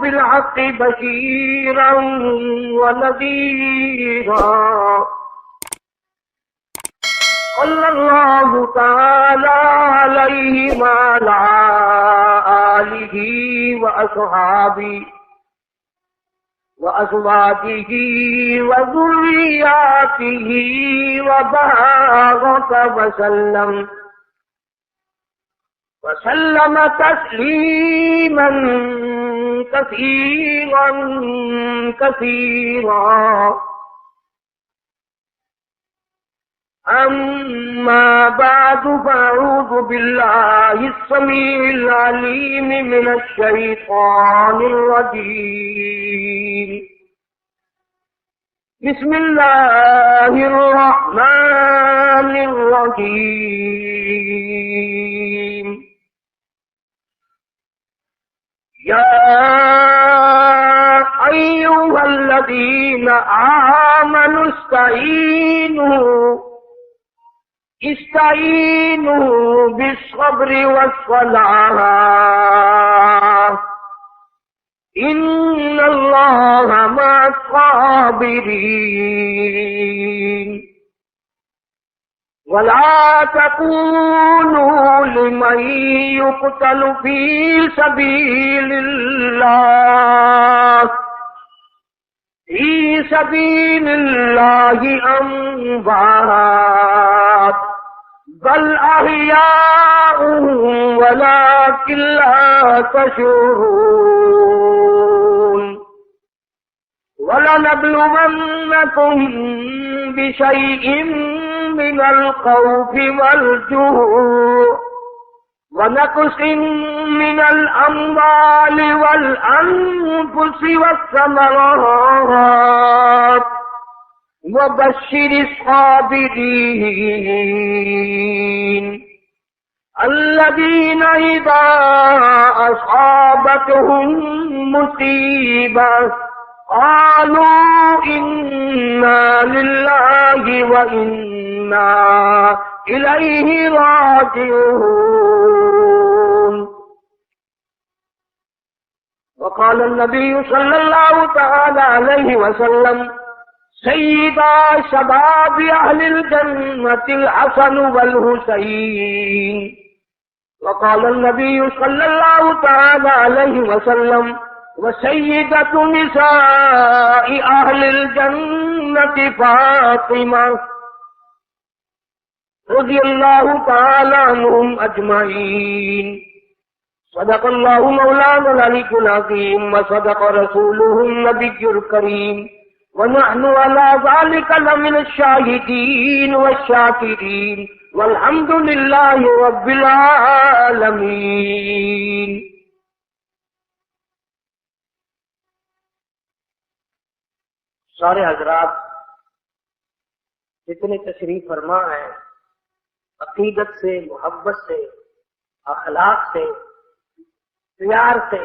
بالحق بشيرا ونذيرا. صلى الله تعالى عليه وعلى آله وأصحابه وأزواجه وذرياته وبارك وسلم تسليما كثيرا كثيرا. أما بعد فأعوذ بالله السميع العليم من الشيطان الرجيم. بسم الله الرحمن الرحيم. يا أيها الذين آمنوا استعينوا بالصبر والصلاة إن الله مع الصابرين. ولا تقولوا لمن يقتل في سبيل الله أموات بل أحياء ولكن لا تشعرون. ولنبلونكم بشيء من الخوف والجوع ونقص من الأموال والأنفس والثمرات وبشر الصابرين الذين إذا أصابتهم مصيبة قالوا إنا لله وإنا إليه راجعون. وقال النبي صلى الله تعالى عليه وسلم سيدا شباب أهل الجنة الحسن والحسين. وقال النبي صلى الله تعالى عليه وسلم وسيدة نساء أهل الجنة فاطمة رضي الله تعالى عنهم أجمعين. صدق الله مولانا العلي العظيم وصدق رسوله النبي الكريم ونحن على ذلك لمن الشاهدين والشاكرين والحمد لله رب العالمين. سارے حضرات جتنے تشریف فرما ہیں، عقیدت سے، محبت سے، اخلاق سے، پیار سے،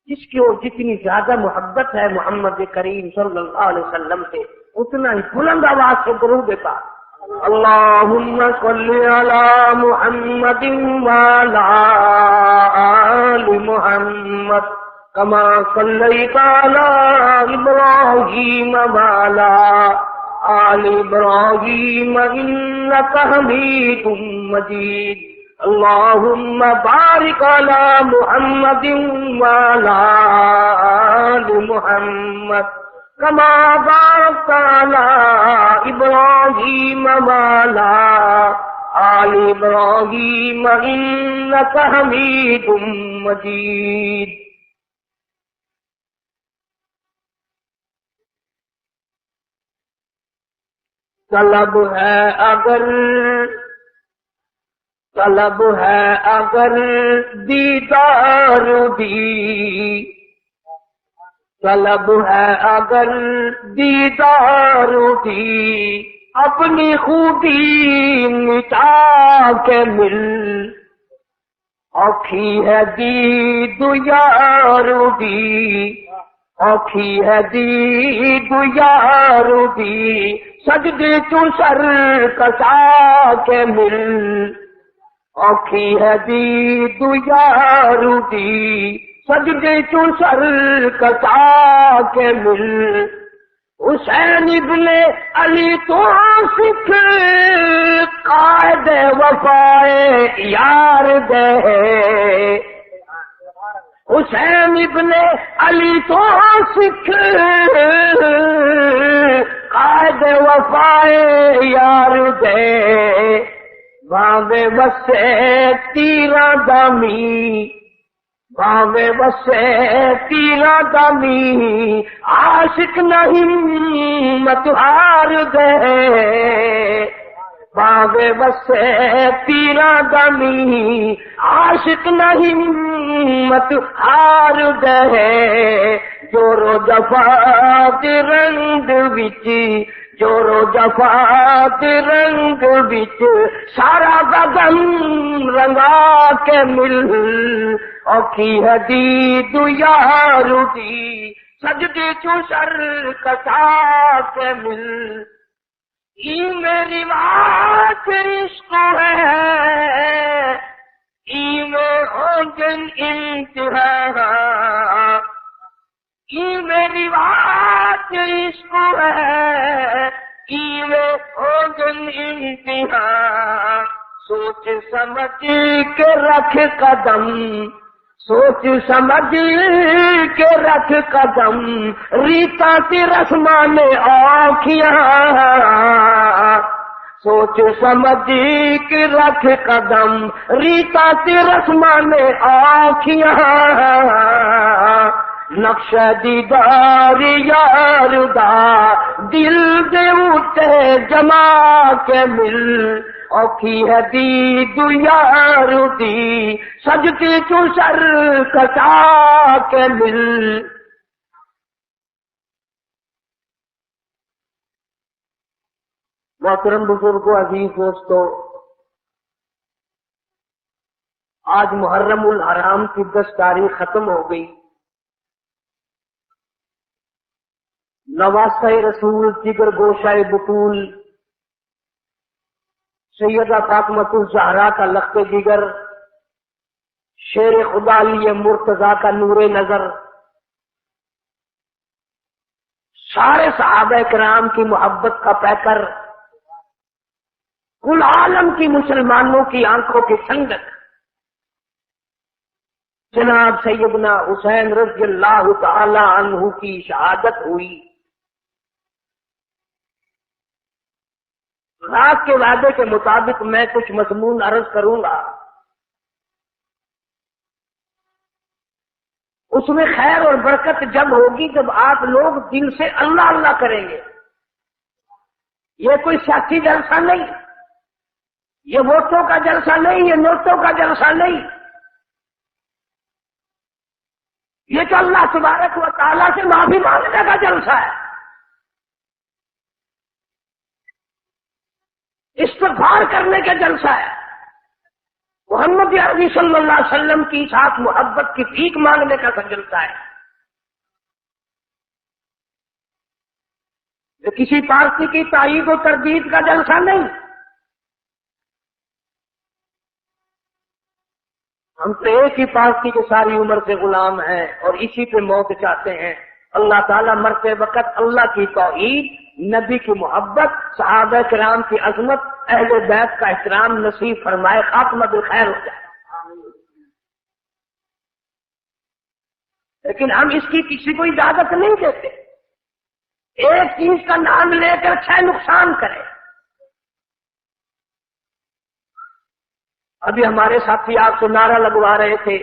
جس کی اور جتنی زیادہ محبت ہے محمد کریم صلی اللہ علیہ وسلم سے، اتنا ہی بلند آواز سے درود پاک. اللہم صلی علی محمد وعلی آل محمد كما صليت على إبراهيم وعلى آل إبراهيم إنك حميد مجيد. اللهم بارك على محمد وعلى آل محمد كما باركت على إبراهيم وعلى آل إبراهيم إنك حميد مجيد. طلب ہے اگر دیدار دی، طلب ہے اگر دیدار دی، اپنی خوبی مٹا کے مل. اوکھی ہے دید یار دی، اوکھی ہے دید یار دی، سجدے تو سر کسا کے مل. اوکھی ہے دید یار دی، سجدے چوں سر کٹا کے مل حسین ابن علی تو سکھ قائد وفائے یار دے حسین ابن علی تو سکھ قائد وفائے یار دے باوے وسے تیرا دامی باوے وسے تیرا دامی عاشق نہیں مت ہار دے باوے وسے تیرا دامی عاشق نہیں مت ہار دے جورو جفات رنگ وچ جورو جفات رنگ وچ سارا بدن رنگا کے مل اوکھی حدید یار دی سجدے چوں سر کٹا کے مل ای میری بات عشق ہے ای میں ہوگن انتہا ای میری بات عشق ہے ای میں ہوگن انتہا سوچ سمجھ کے رکھ قدم سوچ سمجھ کے رکھ قدم ریتا تی رسمان آنکھیاں سوچ سمجھ کے رکھ قدم ریتا تی رسمان آنکھیاں نقش دیدار یار دا دل دے اٹھے جما کے مل اوکھی حدید یار دی سجدے چوں سر کٹا کے مل محترم بزرگوں عزیز دوستو آج محرم الحرام کی 10 تاریخ ختم ہو گئی نواسہ رسول جگر گوشہ بطول سیدہ فاطمۃ الزہرا کا لخت جگر شیر خدا علی مرتضی کا نور نظر سارے صحابہ کرام کی محبت کا پیکر کل عالم کی مسلمانوں کی آنکھوں کی ٹھنڈک جناب سیدنا حسین رضی اللہ تعالی عنہ کی شہادت ہوئی رات کے وعدے کے مطابق میں کچھ مضمون عرض کروں گا اس میں خیر اور برکت جب ہوگی جب آپ لوگ دل سے اللہ اللہ کریں گے یہ کوئی سیاسی جلسہ نہیں یہ ووٹوں کا جلسہ نہیں یہ نوٹوں کا جلسہ نہیں یہ تو اللہ تبارک و تعالیٰ سے معافی مانگنے کا جلسہ ہے استغفار کرنے کا جلسہ ہے محمد عربی صلی اللہ علیہ وسلم کی ساتھ محبت کی بھیک مانگنے کا جلسہ ہے یہ کسی پارٹی کی تائید و تردید کا جلسہ نہیں ہم تو ایک ہی پارٹی کے ساری عمر سے غلام ہیں اور اسی پہ موت چاہتے ہیں اللہ تعالیٰ مرتے وقت اللہ کی توحید نبی کی محبت صحابہ کرام کی عظمت اہل بیت کا احترام نصیب فرمائے خاتمہ بالخیر ہو جائے لیکن ہم اس کی کسی کو اجازت نہیں دیتے ایک چیز کا نام لے کر اچھا نقصان کرے ابھی ہمارے ساتھی آپ سے نعرہ لگوا رہے تھے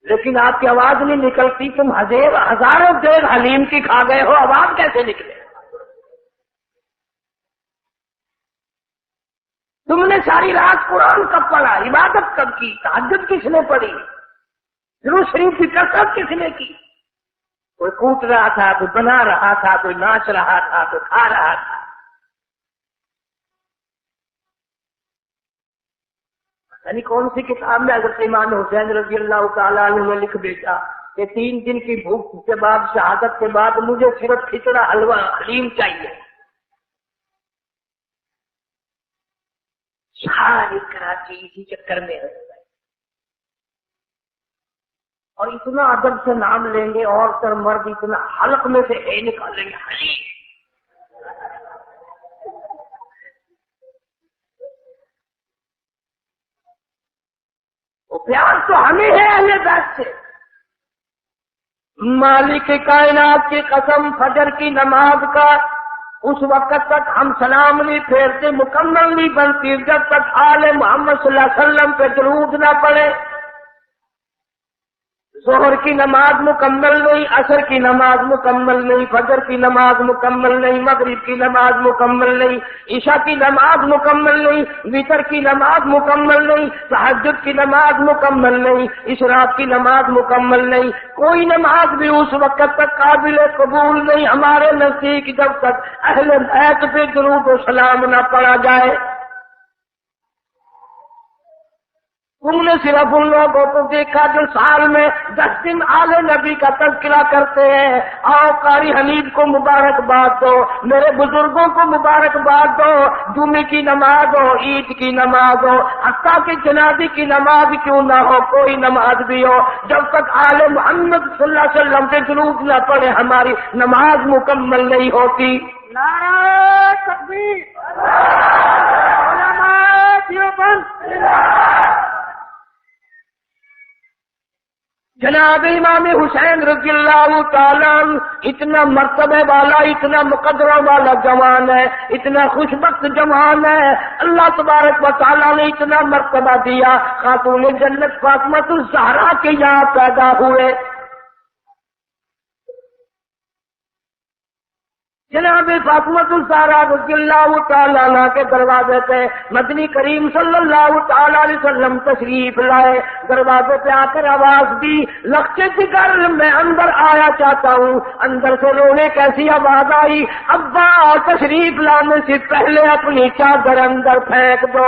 لیکن آپ کی آواز نہیں نکلتی تم ہزاروں دیر حلیم کی کھا گئے ہو آواز کیسے نکلے تم نے ساری رات قرآن کب پڑھا عبادت کب کی تہجد کس نے پڑھی درود شریف کی کثرت کس نے کی کوئی کوٹ رہا تھا کوئی بنا رہا تھا کوئی ناچ رہا تھا کوئی کھا رہا تھا یعنی کون سی کتاب میں حضرت امام حسین رضی اللہ تعالیٰ عنہ نے لکھ بیٹا کہ 3 دن کی بھوک کے بعد شہادت کے بعد مجھے صرف کھچڑا حلوہ حلیم چاہیے ساری کراچی اسی چکر میں ہے اور اتنا ادب سے نام لیں گے، عورت اور مرد اتنا حلق میں سے اے نکالیں گے، حلی۔ وہ پیار تو ہمیں ہے اہل بیت سے۔ مالک کائنات کی قسم، فجر کی نماز کا اس وقت تک ہم سلام نہیں پھیرتے، مکمل نہیں بنتی جب تک آل محمد صلی اللہ علیہ وسلم پہ درود نہ پڑے۔ ظہر کی نماز مکمل نہیں، عصر کی نماز مکمل نہیں، فجر کی نماز مکمل نہیں، مغرب کی نماز مکمل نہیں، عشاء کی نماز مکمل نہیں، وتر کی نماز مکمل نہیں، تہجد کی نماز مکمل نہیں، اشراق کی نماز مکمل نہیں۔ کوئی نماز بھی اس وقت تک قابل قبول نہیں ہمارے نزدیک جب تک اہل بیت پہ درود و سلام نہ پڑا جائے۔ تم نے صرف ان لوگوں کو دیکھا جو سال میں 10 دن آل نبی کا تذکرہ کرتے ہیں۔ آؤ قاری حمید کو مبارکباد دو، میرے بزرگوں کو مبارکباد دو، جمعے کی نماز ہو، عید کی نماز ہو، حتیٰ کہ جنازے کی نماز کیوں نہ ہو، کوئی نماز بھی ہو، جب تک آل محمد صلی اللہ علیہ وسلم پہ درود نہ پڑے ہماری نماز مکمل نہیں ہوتی۔ نعرہ تکبیر، علماء دیوبند۔ جناب امام حسین رضی اللہ تعالیٰ اتنا مرتبے والا، اتنا مقدرہ والا جوان ہے، اتنا خوش بخت جوان ہے، اللہ تبارک و تعالیٰ نے اتنا مرتبہ دیا، خاتون جنت فاطمہ الزہرا کے یہاں پیدا ہوئے۔ جناب فاطمہ الزہرا رضی اللہ تعالیٰ عنہ کے دروازے پہ مدنی کریم صلی اللہ تعالیٰ علیہ وسلم تشریف لائے، دروازے پہ آ کر آواز دی، لخت جگر میں اندر آیا چاہتا ہوں۔ اندر سے رونے کیسی آواز آئی، ابا تشریف لانے سے پہلے اپنی چادر اندر پھینک دو۔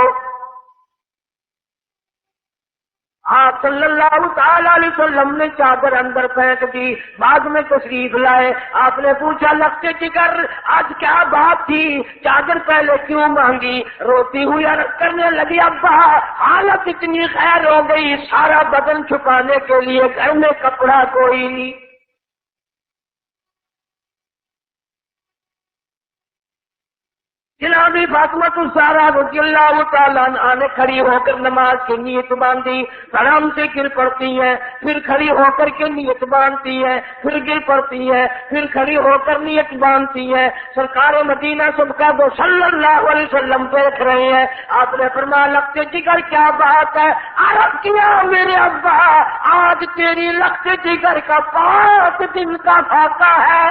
آپ صلی اللہ تعالی علیہ وسلم نے چادر اندر پھینک دی، بعد میں تشریف لائے۔ آپ نے پوچھا لخت جگر آج کیا بات تھی، چادر پہلے کیوں مانگی؟ روتی ہوئی عرض کرنے لگی، ابا حالت اتنی خیر ہو گئی، سارا بدن چھپانے کے لیے گھر میں کپڑا کوئی نہیں۔ جناب فاطمہ الزہرا رضی اللہ تعالیٰ عنہا نے کھڑی ہو کر نماز کی نیت باندھی، سلام سے گر پڑتی ہے، پھر کھڑی ہو کر کے نیت باندھتی ہے، پھر گر پڑتی ہے، پھر کھڑی ہو کر نیت باندھتی ہے۔ سرکار مدینہ صبح کو صلی اللہ علیہ وسلم دیکھ رہے ہیں۔ آپ نے فرمایا لخت جگر کیا بات ہے؟ عرض کیا میرے ابا آج تیری لخت جگر کا 5 دن کا فاقہ ہے۔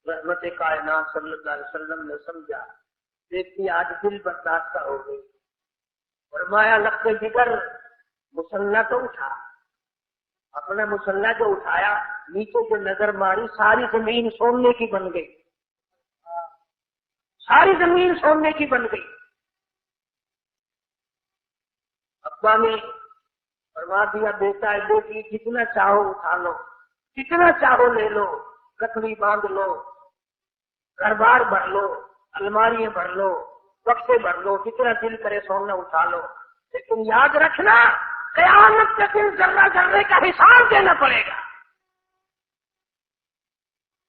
رحمت کائنات صلی اللہ علیہ وسلم نے سمجھا، دیکھتی آج دل برداشتہ ہو گئی، فرمایا لخت جگر مسلح تو اٹھا۔ اپنا مسلح جو اٹھایا، نیچے جو نظر ماری، ساری زمین سونے کی بن گئی، ساری زمین سونے کی بن گئی۔ ابا نے فرما دیا بیٹا ہے بیٹی جتنا چاہو اٹھا لو، جتنا چاہو لے لو، ککڑی باندھ لو، گھر بار بھر لو، الماریاں بھر لو، بکسے بھر لو، جتنا دل کرے سونا اٹھا لو، لیکن یاد رکھنا قیامت کے دن ذرہ ذرے کا حساب دینا پڑے گا۔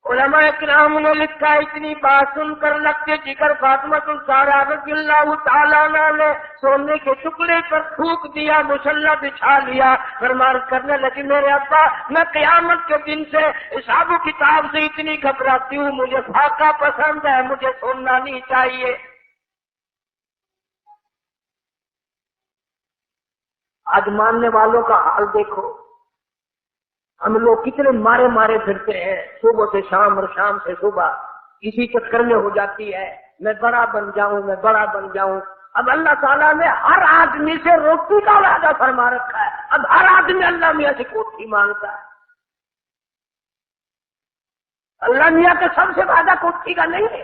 علماء کرام نے لکھا اتنی بات سن کر لخت جگر فاطمہ الزہرا رضی اللہ تعالیٰ عنہ نے سونے کے ٹکڑے پر تھوک دیا، مسلح بچھا لیا، فرمان کرنے لگی میرے ابا میں قیامت کے دن سے حساب و کتاب سے اتنی گھبراتی ہوں، مجھے فاقہ پسند ہے، مجھے سننا نہیں چاہیے۔ آج ماننے والوں کا حال دیکھو، ہم لوگ کتنے مارے مارے پھرتے ہیں، صبح سے شام اور شام سے صبح، اسی چکر میں ہو جاتی ہے میں بڑا بن جاؤں، میں بڑا بن جاؤں۔ اب اللہ تعالیٰ نے ہر آدمی سے روٹی کا وعدہ فرما رکھا ہے، اب ہر آدمی اللہ میاں سے کوٹھی مانگتا ہے۔ اللہ میاں کے سب سے وعدہ کوٹھی کا نہیں ہے۔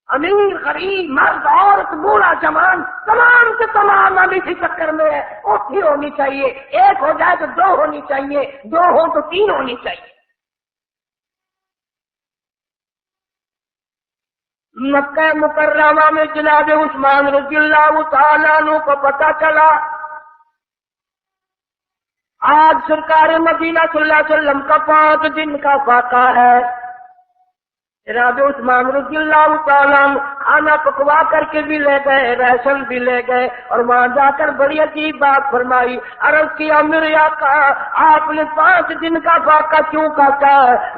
امیر غریب مرد عورت بوڑھا جوان تمام کے تمام اب اسی چکر میں ہے، کوٹھی ہونی چاہیے، ایک ہو جائے تو 2 ہونی چاہیے، 2 ہو تو 3 ہونی چاہیے۔ مکہ مکرمہ میں جناب عثمان رضی اللہ تعالیٰ عنہ کو پتہ چلا آج سرکار مدینہ صلی اللہ علیہ وسلم کا 5 دن کا فاقہ ہے. جناب عثمان رضی اللہ تعالیٰ کھانا پکوا کر کے بھی لے گئے, راشن بھی لے گئے, اور وہاں جا کر بڑی عجیب بات فرمائی. عرض کیا میرے آقا آپ نے 5 دن کا فاقہ کیوں کاٹا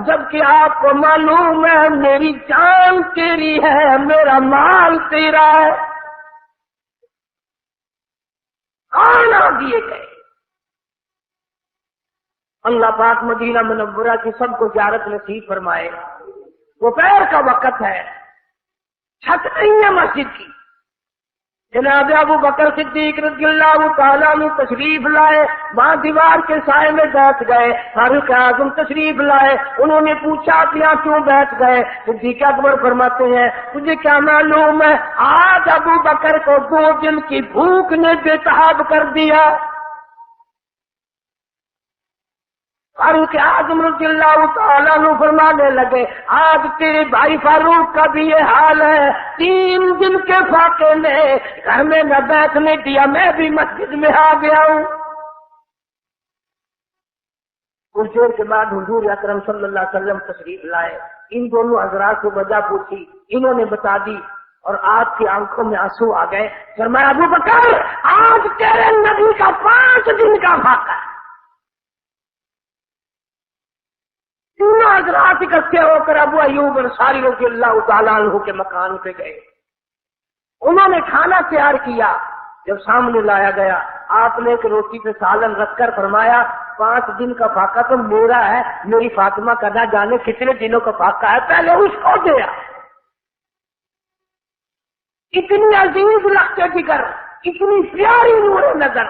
جبکہ آپ کو معلوم ہے میری جان تیری ہے, میرا مال تیرا ہے. کھانا دیے گئے. اللہ پاک مدینہ منورہ کی سب کو زیارت نصیب فرمائے. دوپہر کا وقت ہے, چھت نہیں ہے مسجد کی. جناب ابو بکر صدیق رضی اللہ تعالیٰ عنہ تشریف لائے, وہاں دیوار کے سائے میں بیٹھ گئے. فاروق اعظم تشریف لائے, انہوں نے پوچھا آپ یہاں کیوں بیٹھ گئے؟ صدیق اکبر فرماتے ہیں تجھے کیا معلوم ہے آج ابو بکر کو 2 دن کی بھوک نے بے-تاب کر دیا. فاروق اعظم رضی اللہ تعالیٰ عنہ فرمانے لگے آج تیرے بھائی فاروق کا بھی یہ حال ہے, 3 دن کے فاقے نے گھر میں نہ بیٹھنے دیا, میں بھی مسجد میں آ گیا ہوں. کچھ دیر کے بعد حضور اکرم صلی اللہ علیہ وسلم تشریف لائے. ان دونوں حضرات کو وجہ پوچھی, انہوں نے بتا دی اور آپ کی آنکھوں میں آنسو آ گئے. فرمایا ابو بکر آج تیرے نبی کا 5 دن کا فاقہ ہے. تینوں حضرات اکٹھے ہو کر ابو ایوب انصاری رضی اللہ تعالیٰ عنہ کے مکان پہ گئے. انہوں نے کھانا تیار کیا. جب سامنے لایا گیا آپ نے ایک روٹی پہ سالن رکھ کر فرمایا 5 دن کا فاقہ تو میرا ہے, میری فاطمہ کا نہ جانے کتنے دنوں کا فاقہ ہے, پہلے اس کو دیا. اتنی عزیز لگتے فکر, اتنی پیاری نور نظر,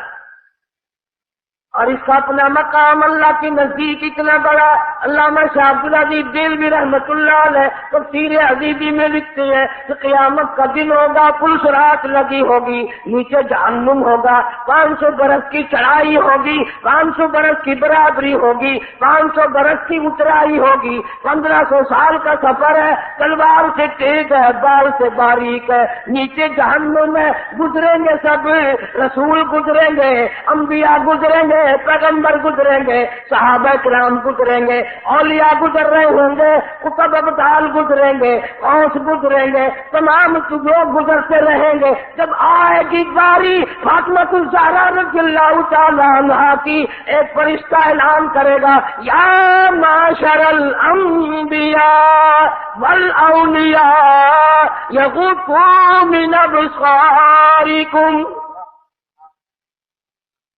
اور اس کا اپنا مقام اللہ کے نزدیک اتنا بڑا. علامہ شاہ عبد العزیز دہلوی رحمۃ اللہ علیہ تفسیر عزیزی میں لکھتے ہیں کہ قیامت کا دن ہوگا, پلس رات لگی ہوگی, نیچے جہنم ہوگا, 500 برس کی چڑھائی ہوگی, 500 برس کی برابری ہوگی, 500 برس کی اترائی ہوگی, 1500 سال کا سفر ہے, تلوار سے تیز ہے, بال سے باریک ہے. نیچے جہنم میں گزریں گے سب, رسول گزریں گے, انبیاء گزریں گے, پیغمبر گزریں گے, صحابہ کرام گزریں گے, اولیاء گزر رہے ہوں گے, قطب ابدال گزریں گے, غوث گزریں گے, تمام لوگ گزرتے رہیں گے. جب آئے گی باری فاطمہ الزہرا رضی اللہ تعالی عنہا کی, ایک فرشتہ اعلان کرے گا یا معاشر الانبیاء والاولیاء یغضوا من ابصارکم.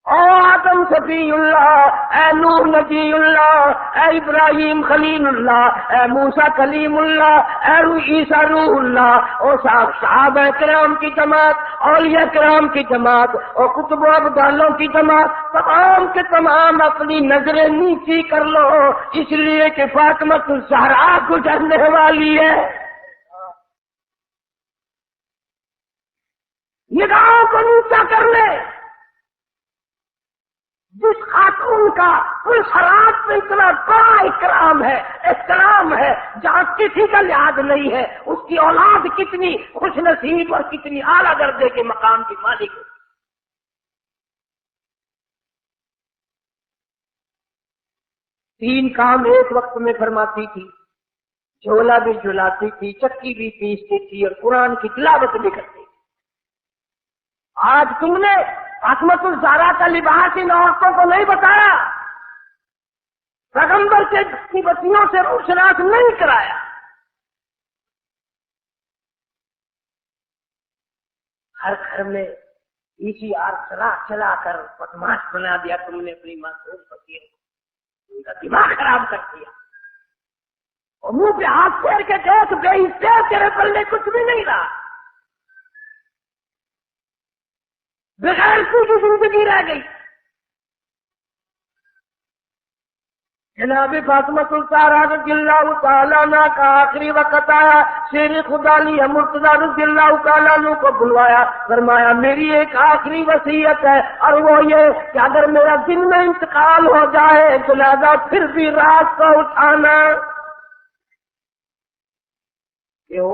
او آدم صفی اللہ, اے نوح نبی اللہ, اے ابراہیم خلیل اللہ, اے موسیٰ کلیم اللہ, اے عیسیٰ روح اللہ, او صحابہ کرام کی جماعت, اولیاء کرام کی جماعت, اور کتب و ابدالوں کی جماعت, تمام کے تمام اپنی نظریں نیچی کر لو, اس لیے کہ فاطمہ الزہرا گزرنے والی ہے. نگاہوں کو نیچا کر لے. جس خاتون کا پرسرات میں اتنا بڑا اکرام ہے, احترام ہے, جہاں کسی کا لحاظ نہیں ہے, اس کی اولاد کتنی خوش نصیب اور کتنی اعلیٰ درجے کے مقام کی مالک ہے. تین کام ایک وقت میں فرماتی تھی, جھولا بھی جھلاتی تھی, چکی بھی پیستی تھی, اور قرآن کی تلاوت بھی کرتی تھی. آج تم نے فاطمہ الزہرا کا لباس ان عورتوں کو نہیں بتایا, پیغمبر کے بتیوں سے روشناس نہیں کرایا. ہر گھر میں اسی آر چلا کر بدماش بنا دیا تم نے اپنی معصوم فقیر کو, ان کا دماغ خراب کر دیا. اور منہ پہ ہاتھ پھیر کے دیکھ بے حصے تیرے پلے کچھ بھی نہیں رہا, بغیر کی زندگی رہ گئی. جناب فاطمہ الزہرا رضی اللہ تعالیٰ عنہ کا آخری وقت آیا. شیر خدا علی مرتضیٰ رضی اللہ تعالیٰ عنہ کو بلوایا, فرمایا میری ایک آخری وصیت ہے, اور وہ یہ کہ اگر میرا دن میں انتقال ہو جائے جنازہ پھر بھی رات کو اٹھانا. کیوں؟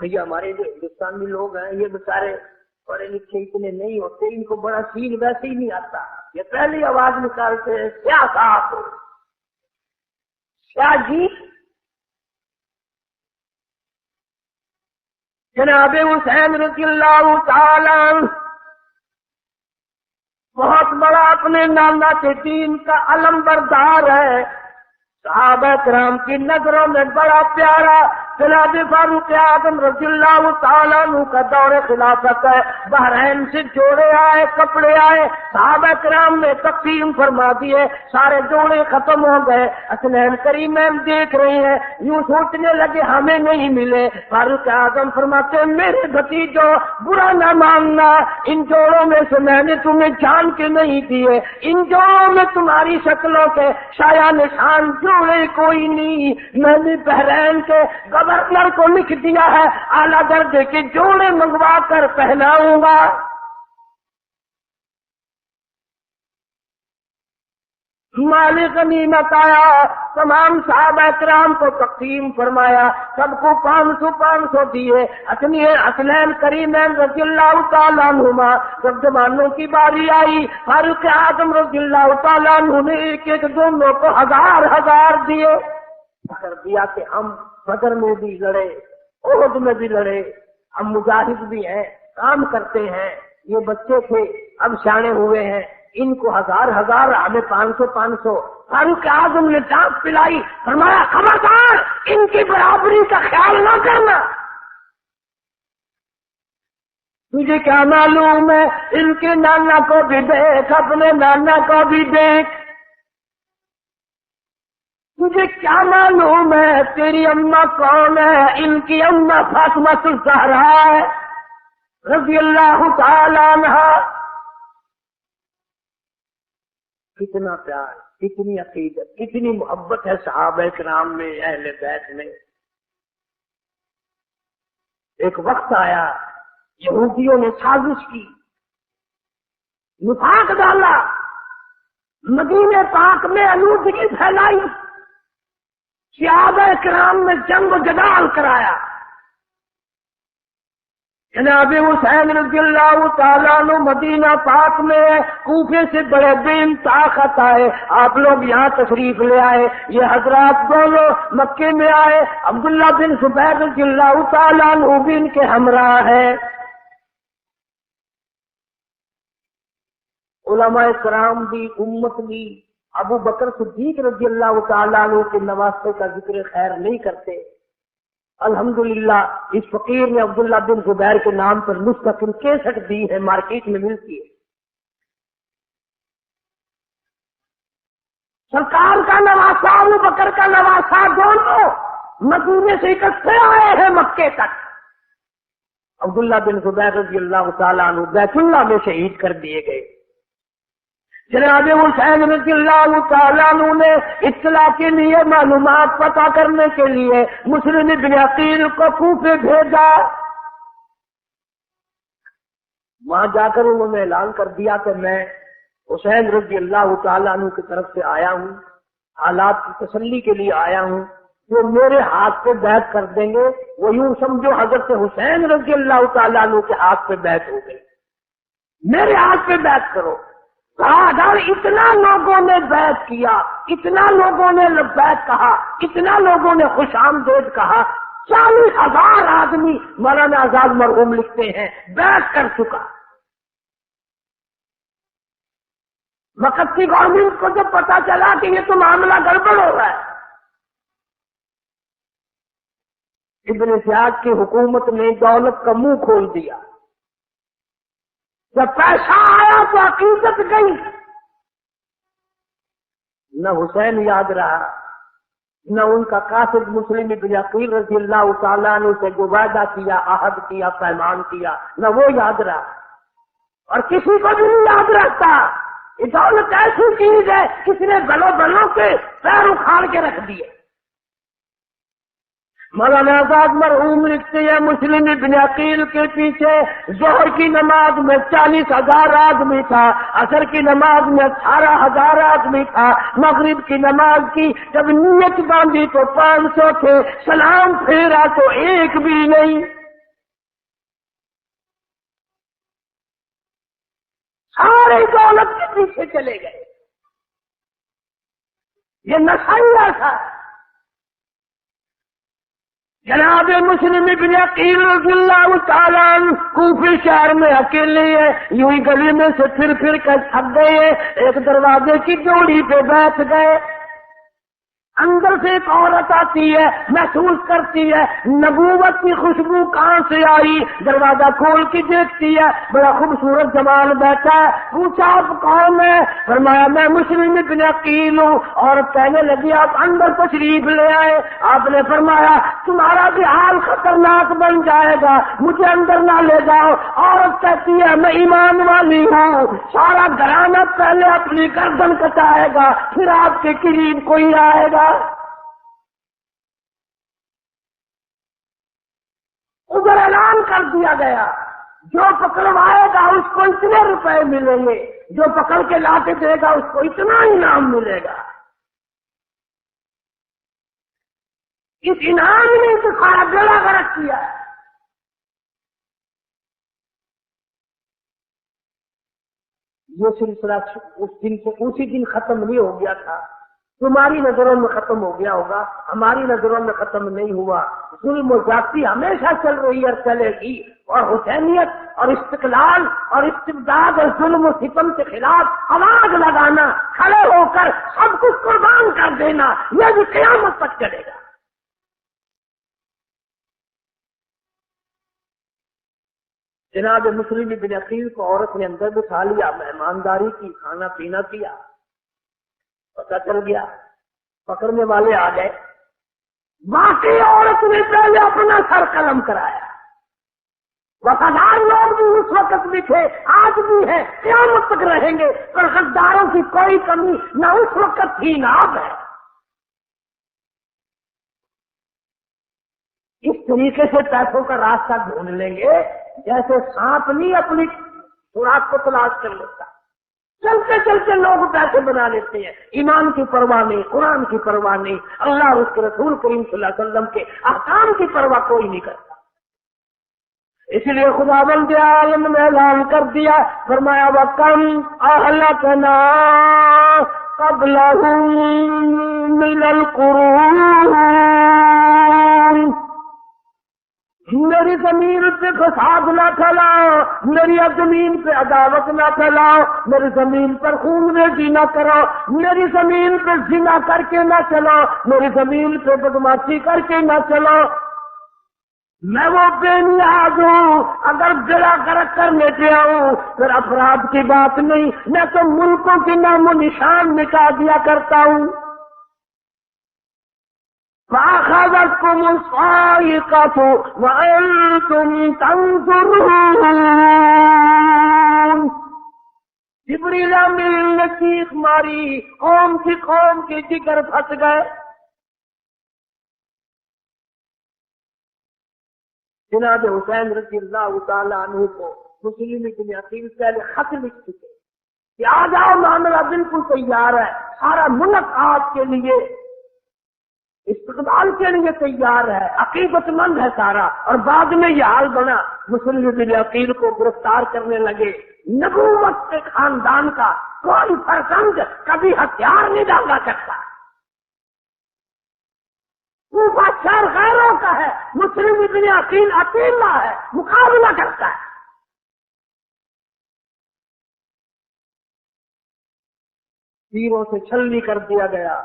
یہ ہمارے جو ہندوستانی لوگ ہیں یہ بیچارے پڑھے لکھے اتنے نہیں ہوتے، ان کو بڑا سین ویسے ہی نہیں آتا، یہ پہلی آواز نکالتے ہیں کیا صاحب کیا جی. جناب حسین رضی اللہ تعالی بہت بڑا اپنے نانا کے دین کا علم بردار ہے، صحابہ کرام کی نظروں میں بڑا پیارا. جناب فاروق اعظم رضی اللہ تعالیٰ عنہ کا دور خلافت ہے، بحرین سے جوڑے آئے، کپڑے آئے، صحابہ کرام نے تقسیم فرما دیے، سارے جوڑے ختم ہو گئے. حسنین کریمین دیکھ رہے ہیں، یوں سوچنے لگے ہمیں نہیں ملے. فاروق اعظم فرماتے ہیں میرے بھتیجو برا نہ ماننا، ان جوڑوں میں سے میں نے تمہیں جان کے نہیں دیے، ان جوڑوں میں تمہاری شکلوں کے شایا نشان جوڑے کوئی نہیں. میں نے بحرین کے گورنر کو لکھ دیا ہے اعلیٰ درجے کے جوڑے منگوا کر پہناؤں گا. مال غنیمت آیا، تمام صحابہ کرام کو تقسیم فرمایا، سب کو 500 دیے. حسنین کریمین رضی اللہ تعالیٰ عنہما جب زمانوں کی باری آئی، فاروق اعظم رضی اللہ تعالیٰ عنہ نے ایک ایک دونوں کو 1000 دیے. کر دیا کہ ہم بدر میں بھی لڑے، احد میں بھی لڑے، ہم مجاہد بھی ہیں، کام کرتے ہیں. یہ بچے تھے اب سیانے ہوئے ہیں، ان کو 1000 ہمیں 500. فاروق اعظم نے ڈانٹ پلائی، فرمایا خبردار ان کی برابری کا خیال نہ کرنا. تجھے کیا معلوم ہے، ان کے نانا کو بھی دیکھ، اپنے نانا کو بھی دیکھ. تجھے کیا معلوم ہے تیری اماں کون ہے، ان کی اماں فاطمہ الزہرا ہے رضی اللہ تعالی عنہ. کتنا پیار، کتنی عقیدت، کتنی محبت ہے صحابہ کرام میں، اہل بیت میں. ایک وقت آیا یہودیوں نے سازش کی، نفاق ڈالا، مدینے پاک میں آلودگی پھیلائی، صحابہ کرام میں جنگ و جدال کرایا. جناب حسین رضی اللہ تعالیٰ عنہ مدینہ پاک میں کوفے سے بڑے بے طاقت آئے، آپ لوگ یہاں تشریف لے آئے. یہ حضرات دونوں مکے میں آئے، عبداللہ بن زبیر رضی اللہ تعالیٰ عنہ بھی ان کے ہمراہ ہے. علماء کرام بھی، امت بھی ابو بکر صدیق رضی اللہ تعالیٰ عنہ کے نواسے کا ذکر خیر نہیں کرتے. الحمدللہ اس فقیر نے عبداللہ بن زبیر کے نام پر مستقل کیسٹ دی ہے، مارکیٹ میں ملتی ہے. سرکار کا نواسا، ابو بکر کا نواسا دونوں مدینے سے اکٹھے آئے ہیں مکے تک. عبداللہ بن زبیر رضی اللہ تعالیٰ عنہ بیت اللہ میں شہید کر دیے گئے. جناب حسین رضی اللہ تعالیٰ عنہ نے اطلاع کے لیے، معلومات پتہ کرنے کے لیے مسلم بن عقیل کو کوفے بھیجا. وہاں جا کر انہوں نے اعلان کر دیا کہ میں حسین رضی اللہ تعالیٰ عنہ کی طرف سے آیا ہوں، حالات کی تسلی کے لیے آیا ہوں. وہ میرے ہاتھ پہ بیعت کر دیں گے، وہ یوں سمجھو حضرت حسین رضی اللہ تعالیٰ عنہ کے ہاتھ پہ بیعت ہو گئی. میرے ہاتھ پہ بیعت کرو. اگر اتنا لوگوں نے بیعت کیا، اتنا لوگوں نے لبیک کہا، اتنا لوگوں نے خوش آمدید کہا، 40,000 آدمی مولانا آزاد مرحوم لکھتے ہیں بیعت کر چکا. وقت کی گورنمنٹ کو جب پتا چلا کہ یہ تو معاملہ گڑبڑ ہو رہا ہے، ابن زیاد کی حکومت نے دولت کا منہ کھول دیا. جب پیسہ آیا تو عقیدت گئی. نہ حسین یاد رہا، نہ ان کا قاصد مسلم بن عقیل رضی اللہ تعالیٰ عنہ سے جو وعدہ کیا، عہد کیا، پیمان کیا، نہ وہ یاد رہا. اور کسی کو بھی نہیں یاد رہتا. یہ دولت ایسی چیز ہے کسی نے گلوں کے پیر اکھاڑ کے رکھ دیے. مولانا آزاد مرحوم لکھتے ہیں مسلم بن عقیل کے پیچھے ظہر کی نماز میں 40,000 آدمی تھا، عصر کی نماز میں 18,000 آدمی تھا، مغرب کی نماز کی جب نیت باندھی تو 500 تھے، سلام پھیرا تو ایک بھی نہیں. سارے دولت کے پیچھے چلے گئے. یہ نشہ ہی ایسا ہے. جناب مسلم ابن عقیل رضی اللہ تعالیٰ عنہ کوفی شہر میں اکیلے ہے، یوں ہی گلی میں سے پھر کر تھک گئے، ایک دروازے کی ڈوری پہ بیٹھ گئے. اندر سے ایک عورت آتی ہے، محسوس کرتی ہے نبوت کی خوشبو کہاں سے آئی. دروازہ کھول کے دیکھتی ہے، بڑا خوبصورت جمال بیٹھا ہے. پوچھا آپ کون ہے؟ فرمایا میں مسلم ابن عقیل ہوں. عورت کہنے لگی آپ اندر تشریف لے آئے. آپ نے فرمایا تمہارا بھی حال خطرناک بن جائے گا، مجھے اندر نہ لے جاؤ. عورت کہتی ہے میں ایمان والی ہوں، سارا گھرانہ پہلے اپنی گردن کٹائے گا پھر آپ کے قریب کوئی آئے گا. ادھر اعلان کر دیا گیا جو پکڑوائے گا اس کو اتنے روپے ملیں گے، جو پکڑ کے لا کے دے گا اس کو اتنا انعام ملے گا. اس انعام نے تو سارا گلا غرق کیا ہے. یہ سلسلہ اسی دن ختم نہیں ہو گیا تھا. تمہاری نظروں میں ختم ہو گیا ہوگا، ہماری نظروں میں ختم نہیں ہوا. ظلم و زیادتی ہمیشہ چل رہی ہے اور چلے گی، اور حسینیت اور استقلال اور استبداد اور ظلم و ستم کے خلاف آواز لگانا، کھڑے ہو کر سب کچھ قربان کر دینا، یہ بھی قیامت تک چلے گا. جناب مسلم بن عقیل کو عورت نے اندر بٹھا لیا، مہمانداری کی، کھانا پینا کیا. پتہ چل گیا، پکڑنے والے آ گئے. واقعی عورت نے پہلے اپنا سر قلم کرایا. وفادار لوگ بھی اس وقت بھی تھے، آج بھی ہیں، قیامت تک رہیں گے، پر غداروں کی کوئی کمی نہ اس وقت تھی نہ اب ہے. اس طریقے سے پیسوں کا راستہ ڈھونڈ لیں گے جیسے سانپ نہیں اپنی خوراک کو تلاش کر لیتا. چلتے چلتے لوگ پیسے بنا لیتے ہیں، ایمان کی پرواہ نہیں، قرآن کی پرواہ نہیں، اللہ اور اس کے رسول کریم صلی اللہ علیہ وسلم کے احکام کی پرواہ کوئی نہیں کرتا. اس لیے خداوند عالم نے اعلان کر دیا، فرمایا وَكَمْ أَهْلَكْنَا قَبْلَهُم مِّنَ الْقُرُونِ. میری زمین پہ فساد نہ پھیلاؤ، میری زمین پہ عداوت نہ پھیلاؤ، میری زمین پر خون ریزی نہ کرو، میری زمین پہ زنا کر کے نہ چلو، میری زمین پہ بدماشی کر کے نہ چلو. میں وہ بے نیاز ہوں، اگر گلا غرق کرنے پہ آؤں پھر افراد کی بات نہیں، میں تو ملکوں کے نام و نشان مٹا دیا کرتا ہوں. فَأَخَذَتْكُمُ الصَّاعِقَةُ وَأَنْتُمْ تَنظُرُونَ. جبریل امین نے چیخ ماری، قوم کے جگر پھٹ گئے. جناب حسین رضی اللہ تعالیٰ عنہ کو مسلم بن عقیل پہلے خط لکھ چکے کہ آ جاؤ، معاملہ بالکل تیار ہے، سارا ملک آپ کے لیے استقبال کے لیے تیار ہے، عقیدت مند ہے سارا. اور بعد میں یہ حال بنا، مسلم بن عقیل کو گرفتار کرنے لگے. نبوت کے خاندان کا کوئی فرزند کبھی ہتھیار نہیں ڈالا کرتا. کوفہ شہر غیروں کا ہے، مسلم بن عقیل اکیلا ہے، مقابلہ کرتا ہے. تیروں سے چھلنی کر دیا گیا،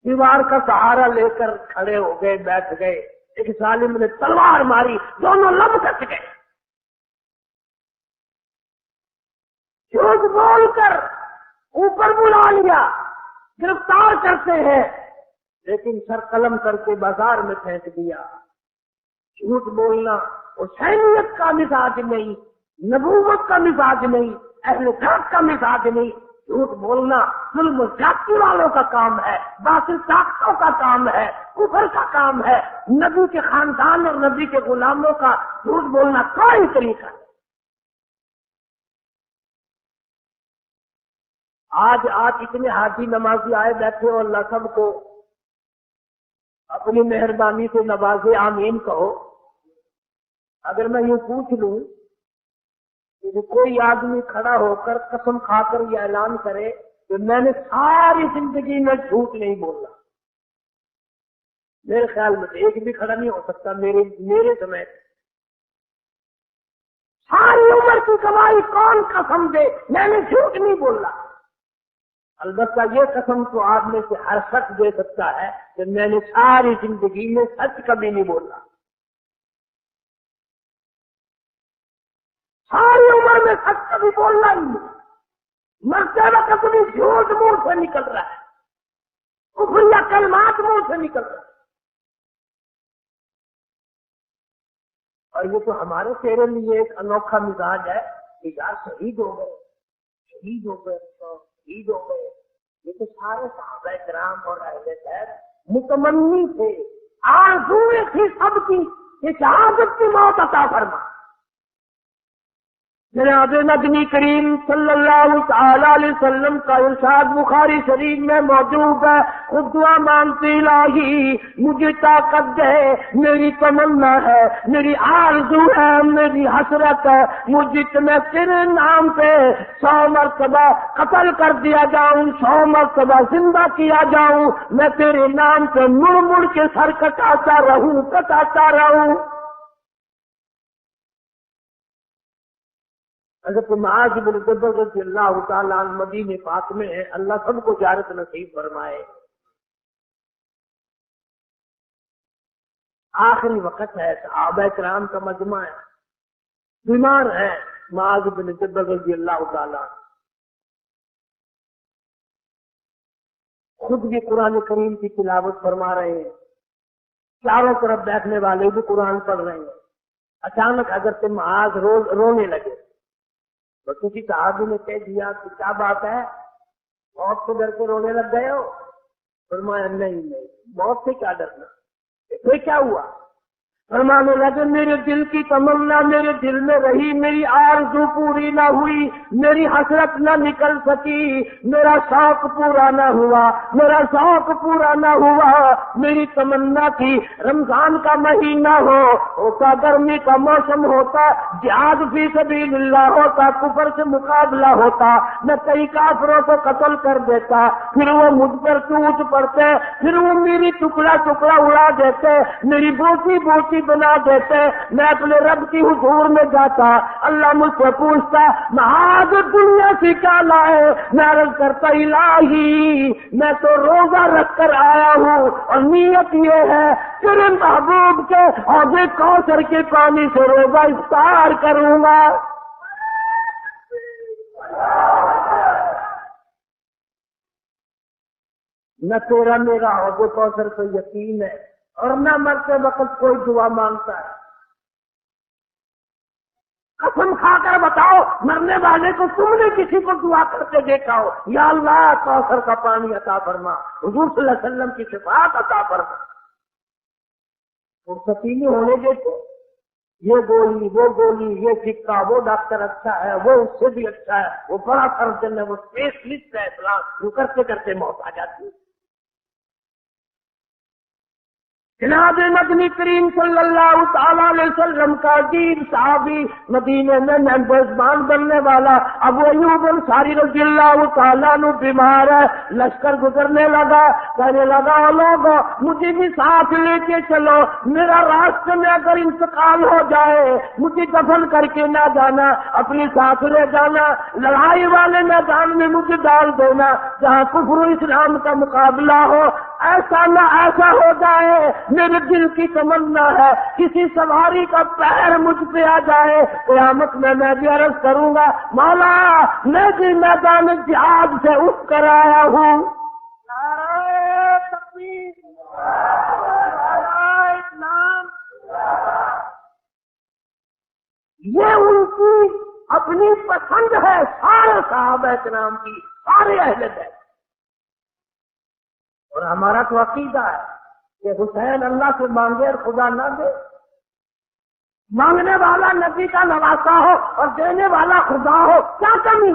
دیوار کا سہارا لے کر کھڑے ہو گئے، بیٹھ گئے. ایک ظالم نے تلوار ماری، دونوں لب کٹ گئے. جھوٹ بول کر اوپر بلا لیا، گرفتار کرتے ہیں، لیکن سر قلم کر کے بازار میں پھینک دیا. جھوٹ بولنا حسینیت کا مزاج نہیں، نبوت کا مزاج نہیں، اہل بیت کا مزاج نہیں. جھوٹ بولنا ظلم و زیادتی والوں کا کام ہے، باطل طاقتوں کا کام ہے، کفر کا کام ہے. نبی کے خاندان اور نبی کے غلاموں کا جھوٹ بولنا کوئی طریقہ نہیں. آج اتنے حاجی نمازی آئے بیٹھے ہو، اللہ سب کو اپنی مہربانی سے نوازے، آمین کہو. اگر میں یوں پوچھ لوں کہ کہ کوئی آدمی کھڑا ہو کر قسم کھا کر یہ اعلان کرے کہ میں نے ساری زندگی میں جھوٹ نہیں بولا، میرے خیال میں ایک بھی کھڑا نہیں ہو سکتا میرے سمیت۔ ساری عمر کی کمائی کون قسم دے میں نے جھوٹ نہیں بولا؟ البتہ یہ قسم تو آپ میں سے ہر شخص دے سکتا ہے کہ میں نے ساری زندگی میں سچ کبھی نہیں بولا، ساری عمر میں سچ کبھی بولنا ہی نہیں، مرتے وقت بھی جھوٹ منہ سے نکل رہا ہے، کفر یا کلمات منہ سے نکل رہا ہے۔ اور یہ تو ہمارے تیرے لیے ایک انوکھا مزاج ہے کہ یار شہید ہو گئے، شہید ہو گئے، شہید ہو گئے۔ یہ تو سارے صحابہ کرام اور اہل بیت متمنی تھے، آرزویں تھی سب کی کہ شہادت کی موت عطا فرما۔ جناب نبی کریم صلی اللہ تعالی علیہ وسلم کا ارشاد بخاری شریف میں موجود ہے، خود دعا مانگتی الہی مجھے طاقت دے، میری تمنا ہے، میری آرزو ہے، میری حسرت ہے، مجھے میں تیرے نام پہ 100 مرتبہ قتل کر دیا جاؤں، 100 مرتبہ زندہ کیا جاؤں، میں تیرے نام پہ مڑ مڑ کے سر کٹاتا رہوں۔ حضرت معاذ بن جبل رضی اللہ تعالیٰ عنہ مدینے پاک میں ہے، اللہ سب کو زیارت نصیب فرمائے۔ آخری وقت ہے، صحابہ کرام کا مجمع ہے، بیمار ہے معاذ بن جبل رضی اللہ تعالیٰ عنہ، خود بھی قرآن کریم کی تلاوت فرما رہے ہیں، چاروں طرف بیٹھنے والے بھی قرآن پڑھ رہے ہیں۔ اچانک حضرت معاذ رونے لگے، تو کسی صحابی نے کہہ دیا کہ کیا بات ہے، موت سے ڈر کے رونے لگ گئے ہو؟ فرمایا نہیں، موت سے کیا ڈرنا، پھر کیا ہوا؟ فرمانے لگے میرے دل کی تمنا میرے دل میں رہی، میری آرزو پوری نہ ہوئی، میری حسرت نہ نکل سکی، میرا شوق پورا نہ ہوا، میری تمنا تھی رمضان کا مہینہ ہوتا، گرمی کا موسم ہوتا، جہاد فی سبیل اللہ ہوتا، کفر سے مقابلہ ہوتا، میں کئی کافروں کو قتل کر دیتا، پھر وہ مجھ پر ٹوٹ پڑتے، پھر وہ میری ٹکڑا اڑا دیتے، میری بوٹی بنا دیتے، میں اپنے رب کی حضور میں جاتا، اللہ مجھ سے پوچھتا معاذ دنیا سے کیا لائے؟ میں عرض کرتا الہی میں تو روزہ رکھ کر آیا ہوں، اور نیت یہ ہے تیرے محبوب کے حوض کوثر کے پانی سے روزہ افطار کروں گا۔ نہ تیرا میرا حوض کوثر کو یقین ہے، اور نہ مرتے وقت کوئی دعا مانگتا ہے۔ قسم کھا کر بتاؤ مرنے والے کو تم نے کسی کو دعا کرتے دیکھا ہو یا اللہ کوثر کا پانی عطا فرما، حضور صلی اللہ علیہ وسلم کی شفاعت عطا فرما؟ پرسکینی ہونے دیتے، یہ گولی وہ گولی، یہ سکہ وہ ڈاکٹر اچھا ہے، وہ اس سے بھی اچھا ہے، وہ بڑا سرجن ہے، وہ اسپیشلسٹ ہے، اسلام جو کرتے کرتے موت آ جاتی ہے۔ جناب نبی کریم صلی اللہ تعالیٰ علیہ وسلم کا عجیب صحابی، مدینے میں میزبان بننے والا ابو ایوب انصاری رضی اللہ تعالیٰ عنہ بیمار ہے، لشکر گزرنے لگا، کہنے لگا لوگوں مجھے بھی ساتھ لے کے چلو، میرا راستے میں اگر انتقال ہو جائے مجھے دفن کر کے نہ جانا، اپنی ساتھ لے جانا، لڑائی والے میدان میں مجھے ڈال دینا جہاں کفر و اسلام کا مقابلہ ہو، ایسا نہ ایسا ہو جائے میرے دل کی تمنا ہے کسی سواری کا پیر مجھ پہ آ جائے، قیامت میں بھی عرض کروں گا مولا میں بھی میدان جہاد سے اٹھ کر آیا ہوں۔ نعرہ تکبیر، نعرہ اسلام۔ یہ ان کی اپنی پسند ہے، سارے صحابہ کرام کی، سارے اہل بیت، اور ہمارا تو عقیدہ ہے کہ حسین اللہ سے مانگے اور خدا نہ دے، مانگنے والا نبی کا نواسا ہو اور دینے والا خدا ہو، کیا کمی؟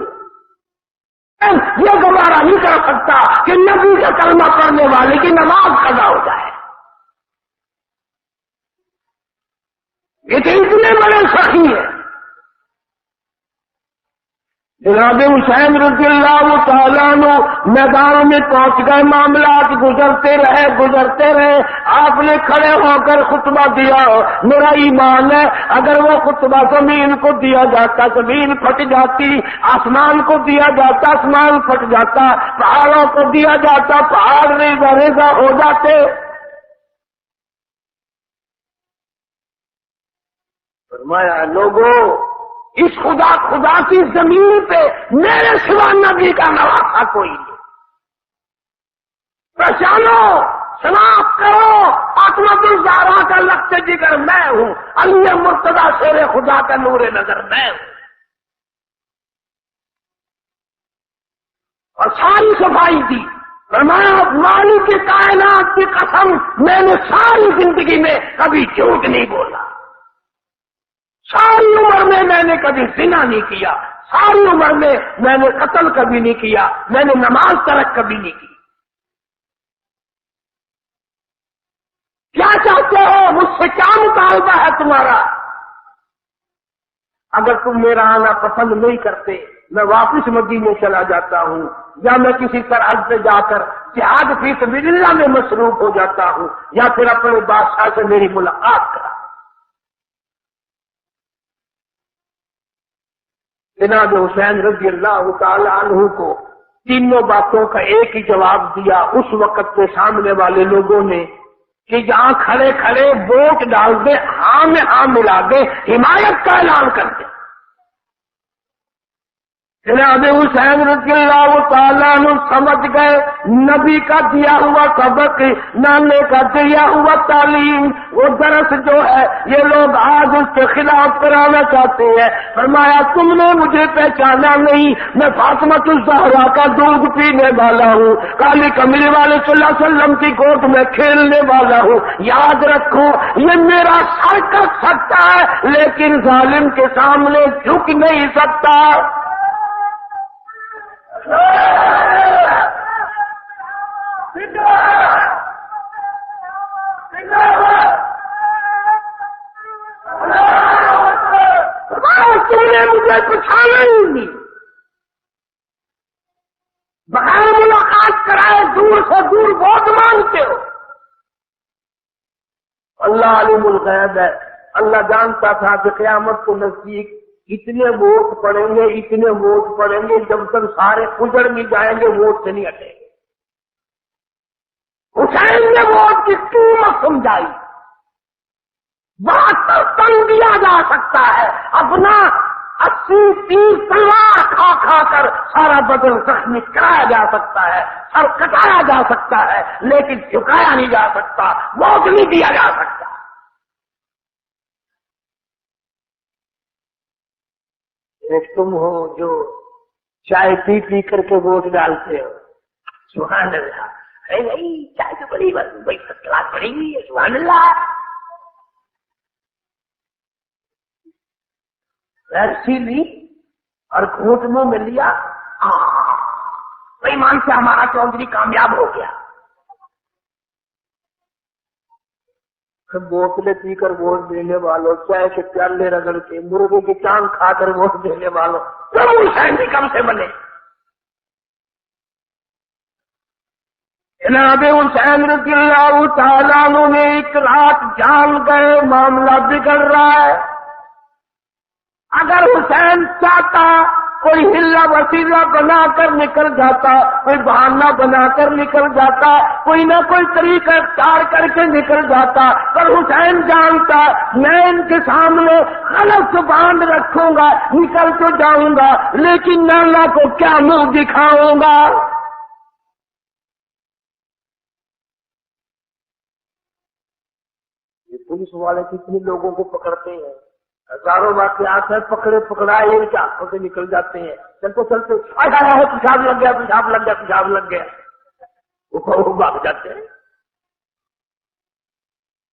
یہ گوارا نہیں کر سکتا کہ نبی کا کلمہ پڑھنے والے کی نماز قضا ہو جائے۔ یہ تو اتنے بڑے سخی ہیں، جناب حسین رضی اللہ تعالیٰ عنہ میدان میں پہنچ گئے، معاملات گزرتے رہے، آپ نے کھڑے ہو کر خطبہ دیا۔ میرا ایمان ہے اگر وہ خطبہ زمین کو دیا جاتا زمین پھٹ جاتی، آسمان کو دیا جاتا آسمان پھٹ جاتا، پہاڑوں کو دیا جاتا پہاڑ ریزہ ہو جاتے۔ فرمایا لوگوں، اس خدا کی زمین پہ میرے سوا نبی کا نواسا کوئی نہیں، پہچانو، شناخت کرو، احمد الزہرا کا لخت جگر میں ہوں، علی مرتضی شیر خدا کا نور نظر میں ہوں۔ اور ساری صفائی دی، فرمایا مالک کائنات کی قسم میں نے ساری زندگی میں کبھی جھوٹ نہیں بولا، ساری عمر میں نے کبھی زنا نہیں کیا، ساری عمر میں نے قتل کبھی نہیں کیا، میں نے نماز ترک کبھی نہیں کی۔ کیا چاہتے ہو مجھ سے، کیا مطالبہ ہے تمہارا؟ اگر تم میرا آنا پسند نہیں کرتے میں واپس مدینے چلا جاتا ہوں، یا میں کسی سرحد پہ جا کر جہاد فی سبیل اللہ میں مصروف ہو جاتا ہوں، یا پھر اپنے بادشاہ سے میری ملاقات کرا۔ جناب حسین رضی اللہ تعالی عنہ کو تینوں باتوں کا ایک ہی جواب دیا اس وقت کے سامنے والے لوگوں نے کہ جہاں کھڑے کھڑے ووٹ ڈال دے، ہاں میں ہاں ملا دے، حمایت کا اعلان کر دے۔ جناب حسین رضی اللہ تعالیٰ عنہ سمجھ گئے نبی کا دیا ہوا سبق، نانے کا دیا ہوا تعلیم، وہ درس جو ہے یہ لوگ آج اس کے خلاف کرانا چاہتے ہیں۔ فرمایا تم نے مجھے پہچانا نہیں، میں فاطمہ الزہرا کا دودھ پینے والا ہوں، کالی کملی والے صلی اللہ علیہ وسلم کی گود میں کھیلنے والا ہوں۔ یاد رکھو یہ میرا سر کر سکتا ہے لیکن ظالم کے سامنے جھک نہیں سکتا۔ تم نے مجھے پچھانا ہی نہیں، بغیر ملاقات کرائے دور سے دور بہت مانگتے ہو۔ اللہ علیم الغیب ہے، اللہ جانتا تھا کہ قیامت کو نزدیک اتنے ووٹ پڑیں گے جب تک سارے اجڑ بھی جائیں گے ووٹ سے نہیں ہٹیں گے۔ حسین نے ووٹ کی قیمت سمجھائی، بات پر تن دیا جا سکتا ہے، اپنا 80-30 تلوار کھا کھا کر سارا بدن زخمی کرایا جا سکتا ہے، سر کٹایا جا سکتا ہے، لیکن جھکایا نہیں جا سکتا، ووٹ نہیں دیا جا سکتا۔ ایک تم ہو جو چائے پی پی کر کے ووٹ ڈالتے ہو، سبحان اللہ، ارے بھائی چائے تو بڑی بھائی فرسٹ کلاس بڑی ہوئی ہے، سبحان اللہ، ایسی لی اور گھونٹ منہ میں لیا، ایمان سے ہمارا چودھری کامیاب ہو گیا۔ بوتلیں پی کر ووٹ دینے والوں، چائے کے پیالے رگڑ کے، مرغے کی چاند کھا کر ووٹ دینے والوں، سب حسین بھی کم سے بنے۔ جناب حسین رضی اللہ تعالیٰ عنہ نے ایک رات جان گئے معاملہ بگڑ رہا ہے۔ اگر حسین چاہتا کوئی ہلا وسیلہ بنا کر نکل جاتا، کوئی بہانہ بنا کر نکل جاتا، کوئی نہ کوئی طریقہ اختیار کر کے نکل جاتا، پر حسین جانتا میں ان کے سامنے غلط باندھ رکھوں گا، نکل تو جاؤں گا لیکن نانا کو کیا منہ دکھاؤں گا۔ یہ پولیس والے کتنے لوگوں کو پکڑتے ہیں، ہزاروں واقعات ہیں، پکڑے پکڑائے ان کے ہاتھوں سے نکل جاتے ہیں، چلتے چلتے پیشاب لگ گیا، پیشاب لگ گیا، پیشاب لگ گیا، وہ بھاگ جاتے ہیں۔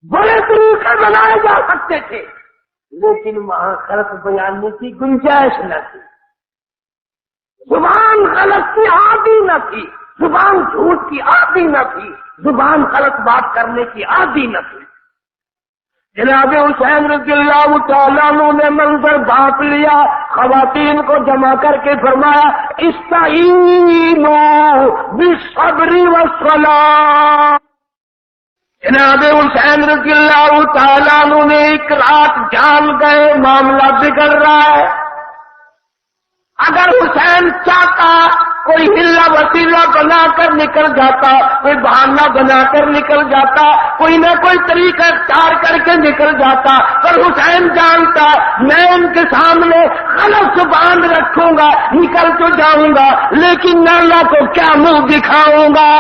بڑے طریقے بنائے جا سکتے تھے لیکن وہاں غلط بیانی کی گنجائش نہ تھی، زبان غلط کی عادی نہ تھی، زبان جھوٹ کی عادی نہ تھی، زبان غلط بات کرنے کی عادی نہ تھی۔ جناب حسین رضی اللہ تعالیٰ عنہ نے منظر بھانپ لیا، خواتین کو جمع کر کے فرمایا استعینوا بالصبر والصلاۃ۔ جناب حسین رضی اللہ تعالیٰ عنہ نے ایک رات جان گئے معاملہ بگڑ رہا ہے۔ اگر حسین چاہتا کوئی ہلا وسیلہ بنا کر نکل جاتا، کوئی بہانہ بنا کر نکل جاتا، کوئی نہ کوئی طریقہ اختیار کر کے نکل جاتا، پر حسین جانتا میں ان کے سامنے غلط زبان رکھوں گا نکل تو جاؤں گا، لیکن میں اللہ کو کیا منہ دکھاؤں گا۔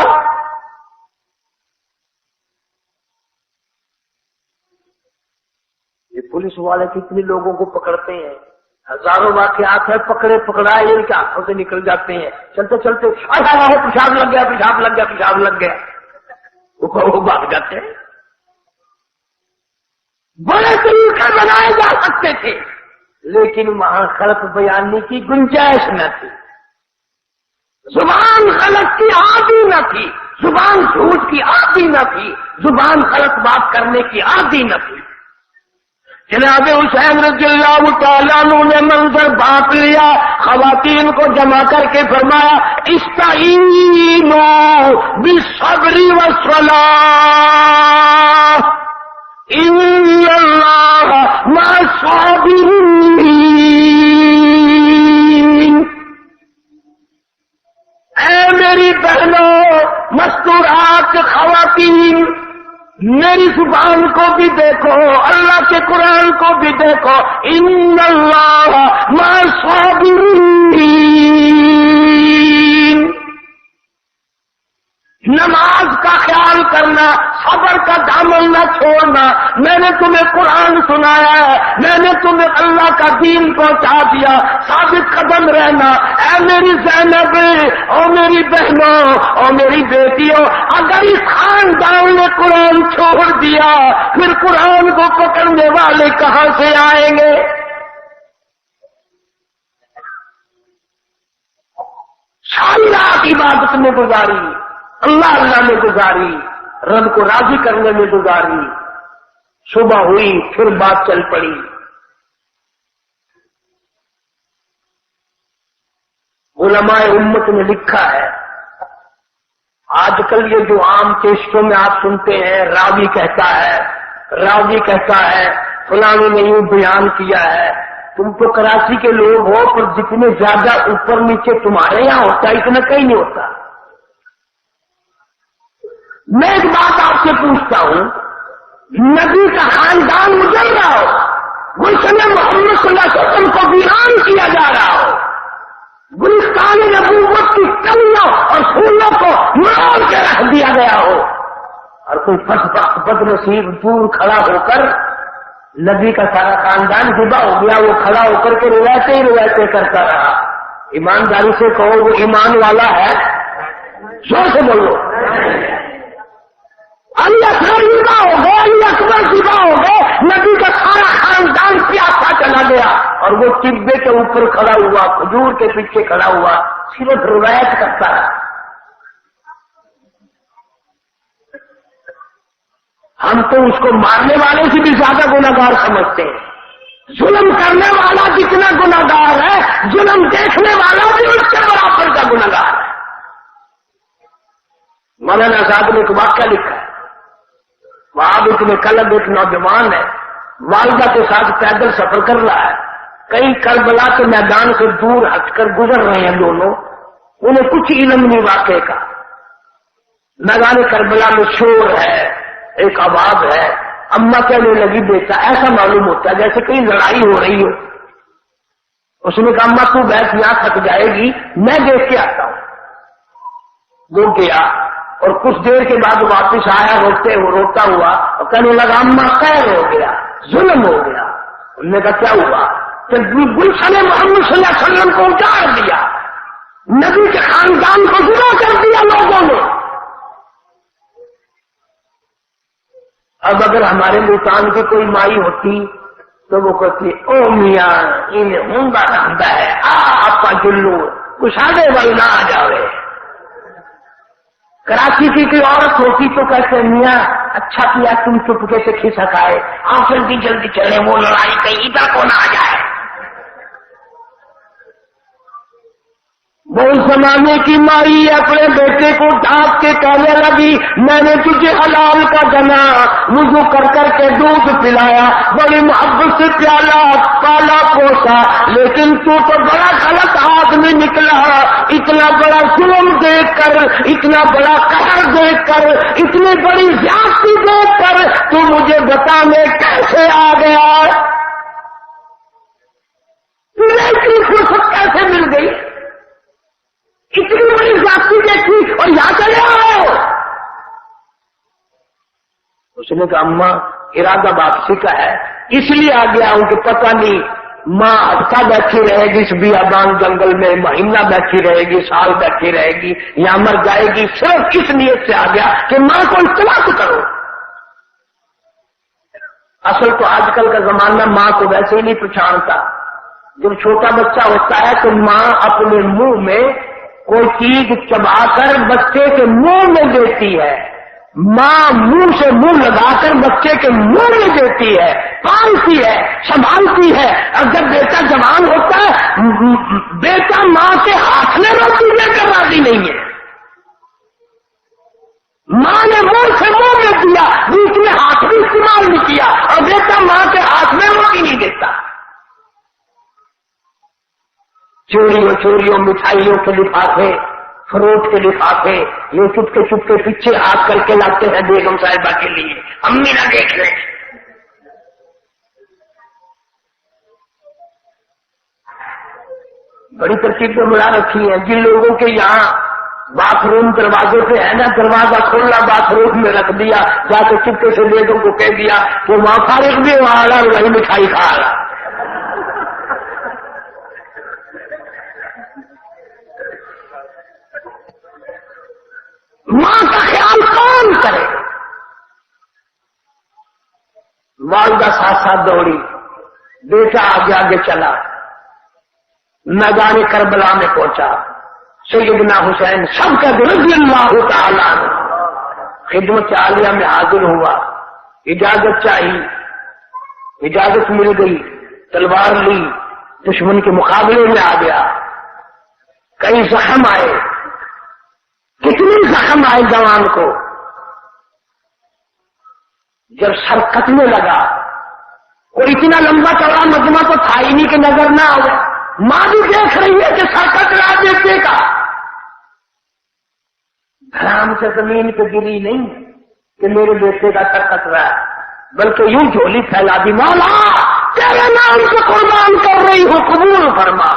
یہ پولیس والے کتنے لوگوں کو پکڑتے ہیں، ہزاروں واقعات ہے، پکڑے پکڑائے ان کے ہاتھوں سے نکل جاتے ہیں، چلتے چلتے پیشاب لگ گیا پیشاب لگ گیا پیشاب لگ گیا، وہ بھاگ جاتے ہیں۔ بڑے طریقے بنائے جا سکتے تھے لیکن وہاں غلط بیانی کی گنجائش نہ تھی، زبان غلط کی عادی نہ تھی، زبان جھوٹ کی عادی نہ تھی، زبان غلط بات کرنے کی عادی نہ تھی۔ جناب حسین رضی اللہ تعالیٰ عنہ نے منظر بانپ لیا، خواتین کو جمع کر کے فرمایا استعینوا بالصبر والصلاۃ ان اللہ مع الصابرین۔ اے میری بہنوں، مستورات خواتین، میری زبان کو بھی دیکھو، اللہ کے قرآن کو بھی دیکھو، ان اللہ مع الصابرین۔ نماز کا خیال کرنا، صبر کا دامن نہ چھوڑنا۔ میں نے تمہیں قرآن سنایا ہے، میں نے تمہیں اللہ کا دین پہنچا دیا، ثابت قدم رہنا۔ اے میری زینب اور میری بہنوں اور میری بیٹیوں، اگر اس خاندان نے قرآن چھوڑ دیا پھر قرآن کو پکڑنے والے کہاں سے آئیں گے؟ ساری رات عبادت میں گزاری، اللہ اللہ میں گزاری، رب کو راضی کرنے میں گزاری۔ صبح ہوئی پھر بات چل پڑی۔ علماء امت نے لکھا ہے، آج کل یہ جو عام کیسٹوں میں آپ سنتے ہیں، راوی کہتا ہے فلاں نے یوں بیان کیا ہے۔ تم تو کراچی کے لوگ ہو، پر جتنے زیادہ اوپر نیچے تمہارے یہاں ہوتا ہے اتنا کہیں نہیں ہوتا۔ میں ایک بات آپ سے پوچھتا ہوں، نبی کا خاندان اجڑ رہا ہو، گلشن محمد صلی اللہ علیہ وسلم کو ویران کیا جا رہا ہو، گلستان نبوت کی کلیوں اور پھولوں کو مروڑ کے رکھ دیا گیا ہو، اور کوئی بد نصیب دور کھڑا ہو کر نبی کا سارا خاندان ذبح ہو گیا، وہ کھڑا ہو کر کے روایتیں کرتا رہا۔ ایمانداری سے کہو وہ ایمان والا ہے؟ زور سے بولو۔ علی اکبر ذبح ہو گئے، نبی کا سارا خاندان پیاسا چلا گیا، اور وہ ٹبے کے اوپر کھڑا ہوا، کھجور کے پیچھے کھڑا ہوا، صرف روایت کرتا رہا۔ ہم تو اس کو مارنے والے سے بھی زیادہ گناہگار سمجھتے ہیں۔ ظلم کرنے والا جتنا گناہگار ہے، ظلم دیکھنے والا بھی اس کے برابر کا گناہگار ہے۔ مولانا صاحب نے ایک واقعہ لکھا ہے، وہاں میں کلب ایک نوجوان ہے، والدہ کے ساتھ پیدل سفر کر رہا ہے، کئی کربلا کے میدان سے دور ہٹ کر گزر رہے ہیں دونوں، انہیں کچھ علم نہیں واقعے کا۔ میدان کربلا میں شور ہے، ایک آواز ہے، اماں کہنے لگی بیٹا، ایسا معلوم ہوتا ہے جیسے کہیں لڑائی ہو رہی ہو۔ اس نے کہا اماں تو بیٹھ، یہاں تھک جائے گی، میں دیکھ کے آتا ہوں۔ وہ گیا اور کچھ دیر کے بعد واپس آیا روتا ہوا اور کہنے لگا اماں قہر ہو گیا، ظلم ہو گیا۔ انہوں نے کہا کیا ہوا؟ کہ گلشن محمد صلی اللہ علیہ وسلم کو اجاڑ دیا، نبی کے خاندان کو ذبح کر دیا لوگوں نے۔ اب اگر ہمارے ملتان کی کوئی مائی ہوتی تو وہ کہتی او میاں انہیں ہونگا رہتا ہے، آپ کا جلو کشادے والی نہ آ جاوے۔ کراچی کی کوئی عورت ہوتی تو کہتے میاں اچھا کیا تم چپکے سے کھسک آئے، آپ جلدی جلدی چلے، وہ لڑائی کہیں ادھر کو نہ آ جائے۔ وہ اس زمانے کی مائی اپنے بیٹے کو ڈانٹ کے کہنے لگی میں نے تجھے حلال کا بنا وضو کر کر کے دودھ پلایا بڑی محبت سے پیالا پالا پوسا لیکن تو بڑا غلط آدمی نکلا اتنا بڑا ظلم دیکھ کر اتنا بڑا قہر دیکھ کر اتنی بڑی زیادتی دیکھ کر تو مجھے بتا میں کیسے آ گیا تمہیں اتنی فرصت کیسے مل گئی اتنی بڑی ذاتی دیکھی اور یہاں چلے آئے ہو اس نے کہا اماں ارادہ واپسی کا ہے اس لیے آ گیا ہوں کہ پتہ نہیں ماں ہفتہ بیٹھی رہے گی اس بیابان جنگل میں مہینہ بیٹھی رہے گی سال بیٹھی رہے گی یا مر جائے گی صرف اس نیت سے آ گیا کہ ماں کو اطلاع کرو اصل تو آج کل کا زمانہ ماں کو ویسے ہی نہیں پہچانتا جب چھوٹا بچہ ہوتا ہے تو ماں اپنے منہ میں کوئی چیز چبا کر بچے کے منہ میں دیتی ہے ماں منہ سے منہ لگا کر بچے کے منہ میں دیتی ہے پالتی ہے سنبھالتی ہے اور جب بیٹا جوان ہوتا ہے بیٹا ماں کے ہاتھ میں روٹی لے کر راضی نہیں ہے ماں نے منہ سے منہ میں دیا بیچ میں ہاتھ بھی استعمال نہیں کیا اور بیٹا ماں کے ہاتھ میں روٹی نہیں دیتا چوریوں مٹھائیوں کے لفافے فروٹ کے لفافے یہ چپکے چپکے پیچھے ہاتھ کر کے لاتے ہیں بیگم صاحبہ کے لیے امی نہ دیکھ لیں بڑی ترتیب میں بنا رکھی ہیں جن لوگوں کے یہاں باتھ روم دروازے پہ ہے نا دروازہ کھولا باتھ روم میں رکھ دیا جا کے چپکے سے بیگم کو کہہ دیا کہ وہاں فارغ بھی وہاں آ وہی مٹھائی کھا رہا ماں کا خیال کون کرے والدہ ساتھ ساتھ دوڑی بیٹا آگے آگے چلا میدان کربلا میں پہنچا سیدنا حسین سب کا رضی اللہ تعالیٰ خدمت عالیہ میں حاضر ہوا اجازت چاہی اجازت مل گئی تلوار لی دشمن کے مقابلے میں آ گیا کئی زخم آئے کتنے زخم آئے جوان کو جب سر کٹنے لگا وہ اتنا لمبا چوڑا مجمع تو تھا ہی نہیں کہ نظر نہ آئے ماں بھی دیکھ رہی ہے کہ سر کٹ رہا بیٹے کا دھرام سے زمین پہ گری نہیں کہ میرے بیٹے کا سر کٹ رہا ہے بلکہ یوں جھولی پھیلا دی مولا تیرے نام سے قربان کر رہی ہوں قبول فرما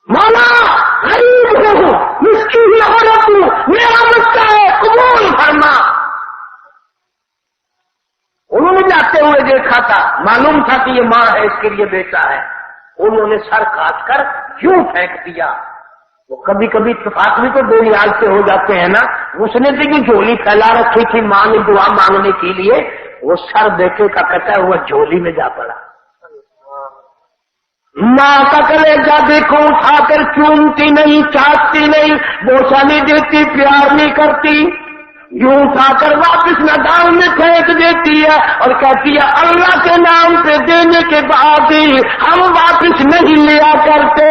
مولا غریب ہوں مسکین عورت ہوں میرا بچہ ہے قبول فرما انہوں نے جاتے ہوئے دیکھا تھا معلوم تھا کہ یہ ماں ہے اس کے لیے بیٹا ہے انہوں نے سر کاٹ کر کیوں پھینک دیا وہ کبھی کبھی اتفاق بھی تو بے نیاز سے ہو جاتے ہیں نا اس نے بھی جھولی پھیلا رکھی تھی ماں نے دعا مانگنے کے لیے وہ سر بیٹے کا کٹا ہوا جھولی میں جا پڑا ماں کا کلیجہ دیکھو اٹھا کر چومتی نہیں چاٹتی نہیں بوسا نہیں دیتی پیار نہیں کرتی یوں اٹھا کر واپس میدان میں پھینک دیتی ہے اور کہتی ہے اللہ کے نام پہ دینے کے بعد ہی ہم واپس نہیں لیا کرتے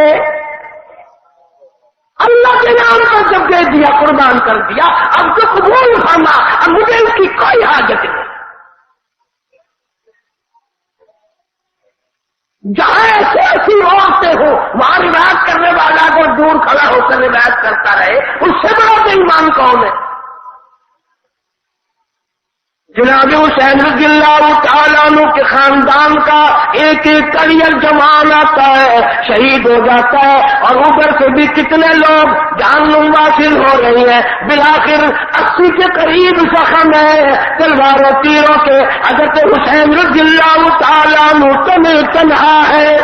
اللہ کے نام پر جب دے دیا قربان کر دیا اب تو قبول فرما اب مجھے اس کی کوئی حاجت نہیں جہاں ایسی ایسی عورتیں ہو وہاں روایت کرنے والا کو دور کھڑا ہو کر روایت کرتا رہے اس سے بڑا بے ایمان کون ہے جناب حسین رضی اللہ تعالیٰ عنہ کے خاندان کا ایک ایک کریئر جوان آتا ہے شہید ہو جاتا ہے اور ادھر سے بھی کتنے لوگ جہنم واصل ہو رہی ہیں بالآخر 80 کے قریب زخم ہے تلواروں تیروں کے حضرت حسین رضی اللہ تعالیٰ عنہ تنہا ہے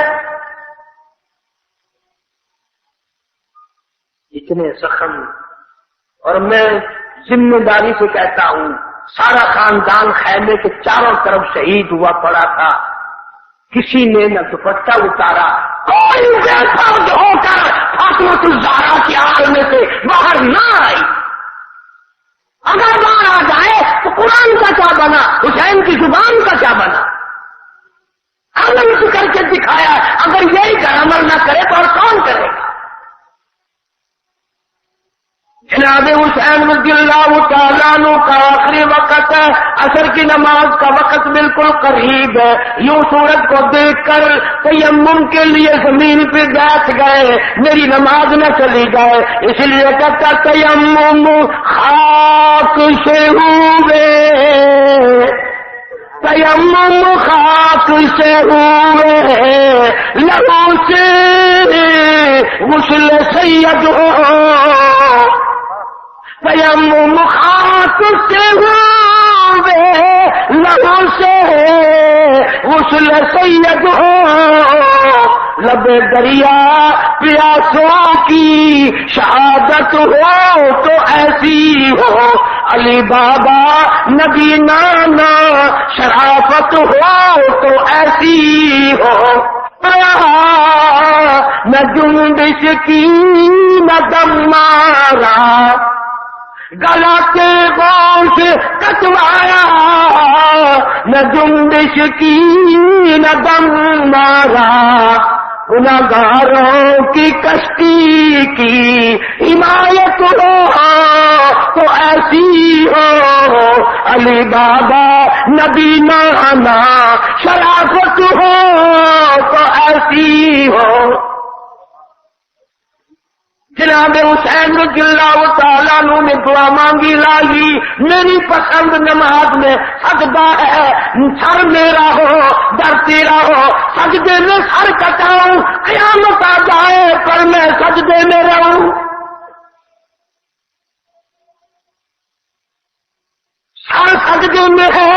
اتنے زخم اور میں ذمہ داری سے کہتا ہوں سارا خاندان خیمے کے چاروں طرف شہید ہوا پڑا تھا کسی نے نہ دوپٹہ اتارا کوئی بے فرد ہو کر فاطمہ الزہرا کی آل میں سے باہر نہ آئی اگر باہر آ جائے تو قرآن کا کیا بنا حسین کی زبان کا کیا بنا عمل کر کے دکھایا اگر یہی عمل نہ کرے تو اور کون کرے گا جناب حسین رضی اللہ تعالیٰ عنہ کا آخری وقت ہے، عصر کی نماز کا وقت بالکل قریب ہے، یوں سورج کو دیکھ کر تیمم کے لیے زمین پہ بیٹھ گئے، میری نماز نہ چلی جائے اس لیے کہتا تیمم خاک سے ہوئے، تیمم خاک سے ہوئے، لبوں سے غسل سید ہو، تیمم خاک سے ہوئے، لبوں سے غسل سید ہو، لب دریا پیاسوں کی شہادت ہو تو ایسی ہو، علی بابا نبی نانا شرافت ہو تو ایسی ہو، نہ جنبش کی نہ دم مارا، گلا کے گوش کٹوایا، نہ جنبش کی نہ دم مارا، گناہگاروں کی کشتی کی حمایت ہو تو ایسی ہو، علی بابا نبی نانا شرافت ہو تو ایسی ہو۔ جناب حسین رضی اللہ تعالیٰ عنہ نے دعا مانگی، لائی میری پسند نماز میں سجدہ ہے، سر میرا ہو در تیرا ہو، سجدے میں سر کٹاؤں، قیامت آ جائے پر میں سجدے میں رہوں، سر سجدے میں ہے،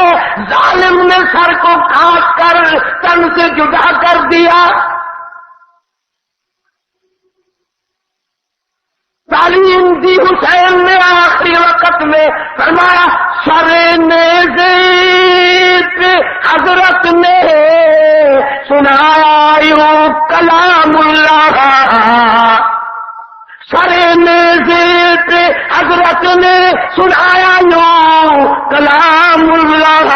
ظالم نے سر کو کاٹ کر تن سے جدا کر دیا، تعلیم دی حسین نے آخری وقت میں فرمایا، سر نیزے پہ حضرت نے سنایا یوں کلام اللہ، سر نیزے پہ حضرت نے سنایا یوں کلام اللہ،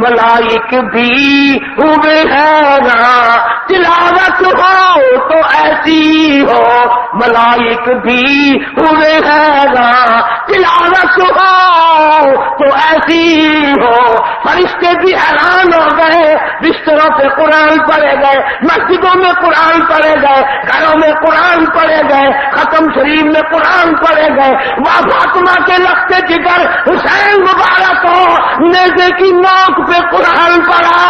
ملائک بھی ہوئے حیران، تلاوت ہو تو ایسی ہو، ملائک بھی ہوئے حیران، تلاوت ہو تو ایسی ہو، فرشتے بھی حیران ہو گئے، بستروں پہ قرآن پڑھے گئے، مسجدوں میں قرآن پڑھے گئے، گھروں میں قرآن پڑھے گئے، ختم شریف میں قرآن پڑھے گئے، وہاں فاطمہ کے لخت جگر حسین مبارک ہو، نیزے کی نوک پہ قرآن پڑھا۔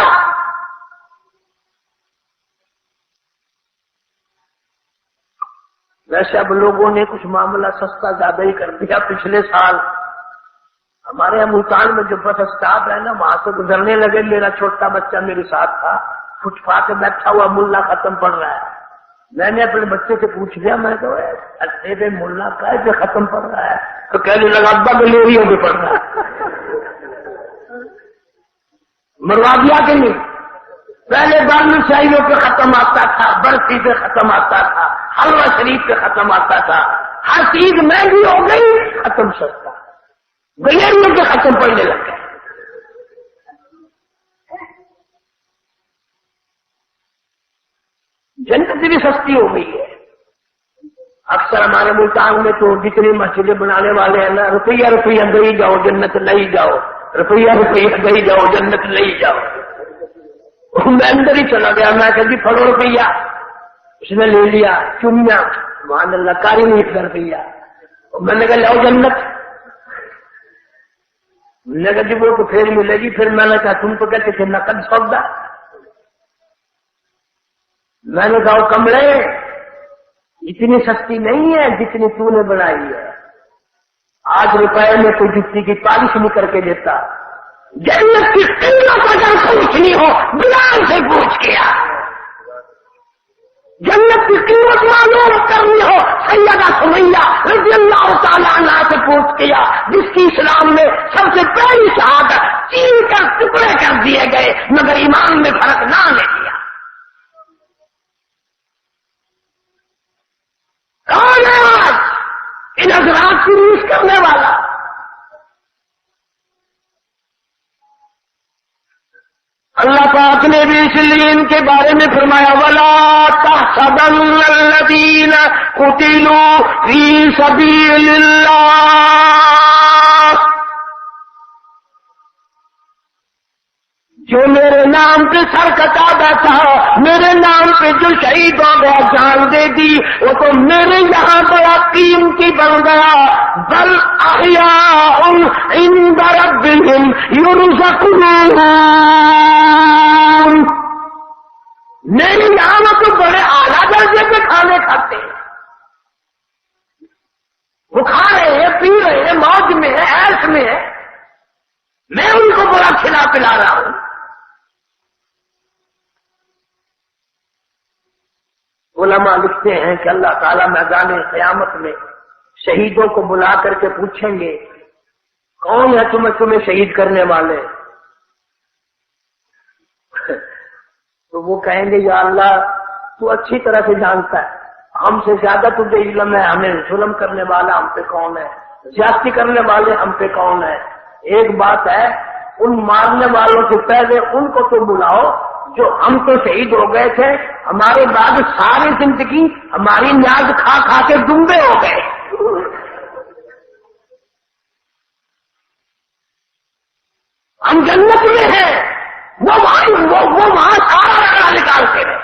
ویسے اب لوگوں نے کچھ معاملہ سستا زیادہ ہی کر دیا۔ پچھلے سال ہمارے یہاں ملتان میں جو بس اسٹاپ ہے نا، وہاں سے گزرنے لگے، میرا چھوٹا بچہ میرے ساتھ تھا، فٹ پاتھ پہ بیٹھا ہوا ملا ختم پڑھ رہا ہے، میں نے اپنے بچے سے پوچھ لیا، میں تو اے ملا کیسے ختم پڑھ رہا ہے؟ تو کہنے لگا ابا گلیریوں پہ پڑھ رہا ہے۔ مروا دیا کہ نہیں؟ پہلے بارہویں شاہیوں پہ ختم آتا تھا، برفی پہ ختم آتا تھا، حلوہ شریف پہ ختم آتا تھا، ہر چیز مہنگی ہو گئی، ختم سستا، گلیریوں پہ ختم پڑنے لگ گئے۔ جنت بھی سستی ہو گئی ہے۔ اکثر ہمارے ملتان میں تو جتنی مسجدیں بنانے والے ہیں نا، روپیہ روپیہ دے جاؤ جنت لے جاؤ، روپیہ روپیہ دے جاؤ جنت لے جاؤ۔ میں اندر ہی چلا گیا، میں کہ جی پڑھو روپیہ، اس نے لے لیا، چومیا، سبحان اللہ، کاری نہیں کر روپیہ، میں نے کہا لاؤ جنت، میں نے کہا جی وہ تو پھر ملے گی، پھر میں نے کہا تم تو کہتے تھے نقد سودا، میں نے کہا کملے اتنی سستی نہیں ہے جتنی تو نے بنائی ہے، آج روپئے میں کوئی جتی کی پالش نہیں کر کے دیتا، جنت کی قیمت اگر پوچھنی ہو بلال سے پوچھ کیا، جنت کی قیمت معلوم کرنی ہو سیدہ سمیہ رضی اللہ تعالیٰ عنہ سے پوچھ کیا، جس کی اسلام میں سب سے پہلی شہادت چین کر ٹکڑے کر دیے گئے مگر ایمان میں فرق نہ آنے دیا۔ کون ہے آج ان حضرات کی ریس کرنے والا؟ اللہ پاک نے بھی اس لیے ان کے بارے میں فرمایا وَلَا تحسبن الذین قتلوا فی سبیل اللہ، جو میرے نام پہ سر کٹا بیٹھا، میرے نام پہ جو شہید ہو گیا، جان دے دی، وہ تو میرے یہاں بڑا قیمتی بن گیا۔ بل احیاء عند ربہم یرزقون، میرے یہاں تو بڑے اعلیٰ درجے کے کھانے کھاتے ہیں، وہ کھا رہے ہیں، پی رہے ہیں، موج میں ہے، عیش میں ہے، میں ان کو بڑا کھلا پلا رہا ہوں۔ علماء لکھتے ہیں کہ اللہ تعالیٰ میدان قیامت میں شہیدوں کو بلا کر کے پوچھیں گے کون ہے تمہیں شہید کرنے والے، تو وہ کہیں گے یا اللہ تو اچھی طرح سے جانتا ہے، ہم سے زیادہ تجھے علم ہے، ہمیں ظلم کرنے والا ہم پہ کون ہے، زیادتی کرنے والے ہم پہ کون ہے۔ ایک بات ہے، ان مارنے والوں سے پہلے ان کو تو بلاؤ جو ہم تو شہید ہو گئے تھے، ہمارے بعد ساری زندگی ہماری نیاز کھا کھا کے دمبے ہو گئے، ہم جنت میں ہیں، وہ وہاں سارا رانا نکالتے رہے۔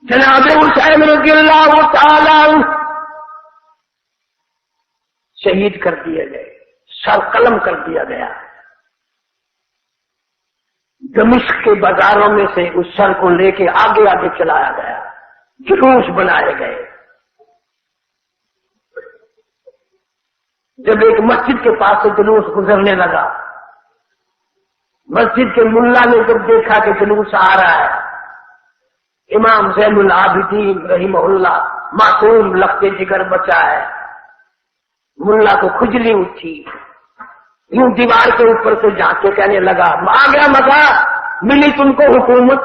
جناب حسین رضی اللہ تعالی شہید کر دیے گئے، سر قلم کر دیا گیا۔ دمشق کے بازاروں میں سے اس سر کو لے کے آگے آگے چلایا گیا، جلوس بنائے گئے۔ جب ایک مسجد کے پاس سے جلوس گزرنے لگا، مسجد کے ملا نے جب دیکھا کہ جلوس آ رہا ہے، امام زین العابدین رحمہ اللہ معصوم لختے جگر بچا ہے، ملا کو کھجلی اٹھی، یوں دیوار کے اوپر سے جھانک کے کہنے لگا آ گیا مزہ، ملی تم کو حکومت،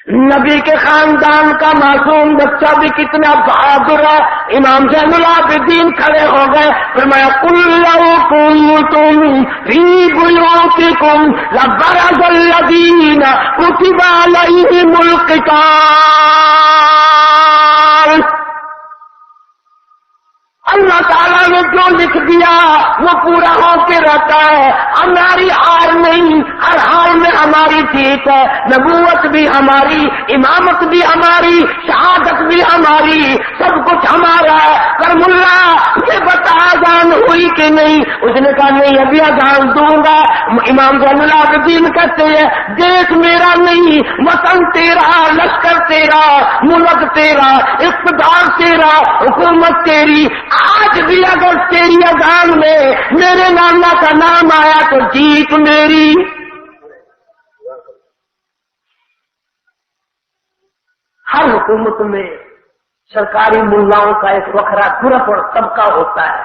نبی کے خاندان کا معصوم بچہ بھی کتنا بہادر ہے۔ امام زین العابدین کھڑے ہو گئے، فرمایا قل لو کنتم فی بیوتکم لبرز الذین کتب علیہم القتال، اللہ تعالیٰ نے جو لکھ دیا وہ پورا ہو کے رہتا ہے، ہماری ہار نہیں، ہر حال میں ہماری جیت ہے، نبوت بھی ہماری، امامت بھی ہماری، شہادت بھی ہماری، سب کچھ ہمارا ہے۔ پر ملا یہ بتا اذان ہوئی کہ نہیں؟ اس نے کہا نہیں ابھی اذان دوں گا۔ امام زین العابدین کہتے ہیں دیش میرا نہیں، وطن تیرا، لشکر تیرا، ملک تیرا، اقتدار تیرا، حکومت تیری، آج بھی اگر تیری اذان میں میرے نانا کا نام آیا تو جیت میری۔ ہر حکومت میں سرکاری ملاؤں کا ایک وکھرا گروپ اور طبقہ ہوتا ہے،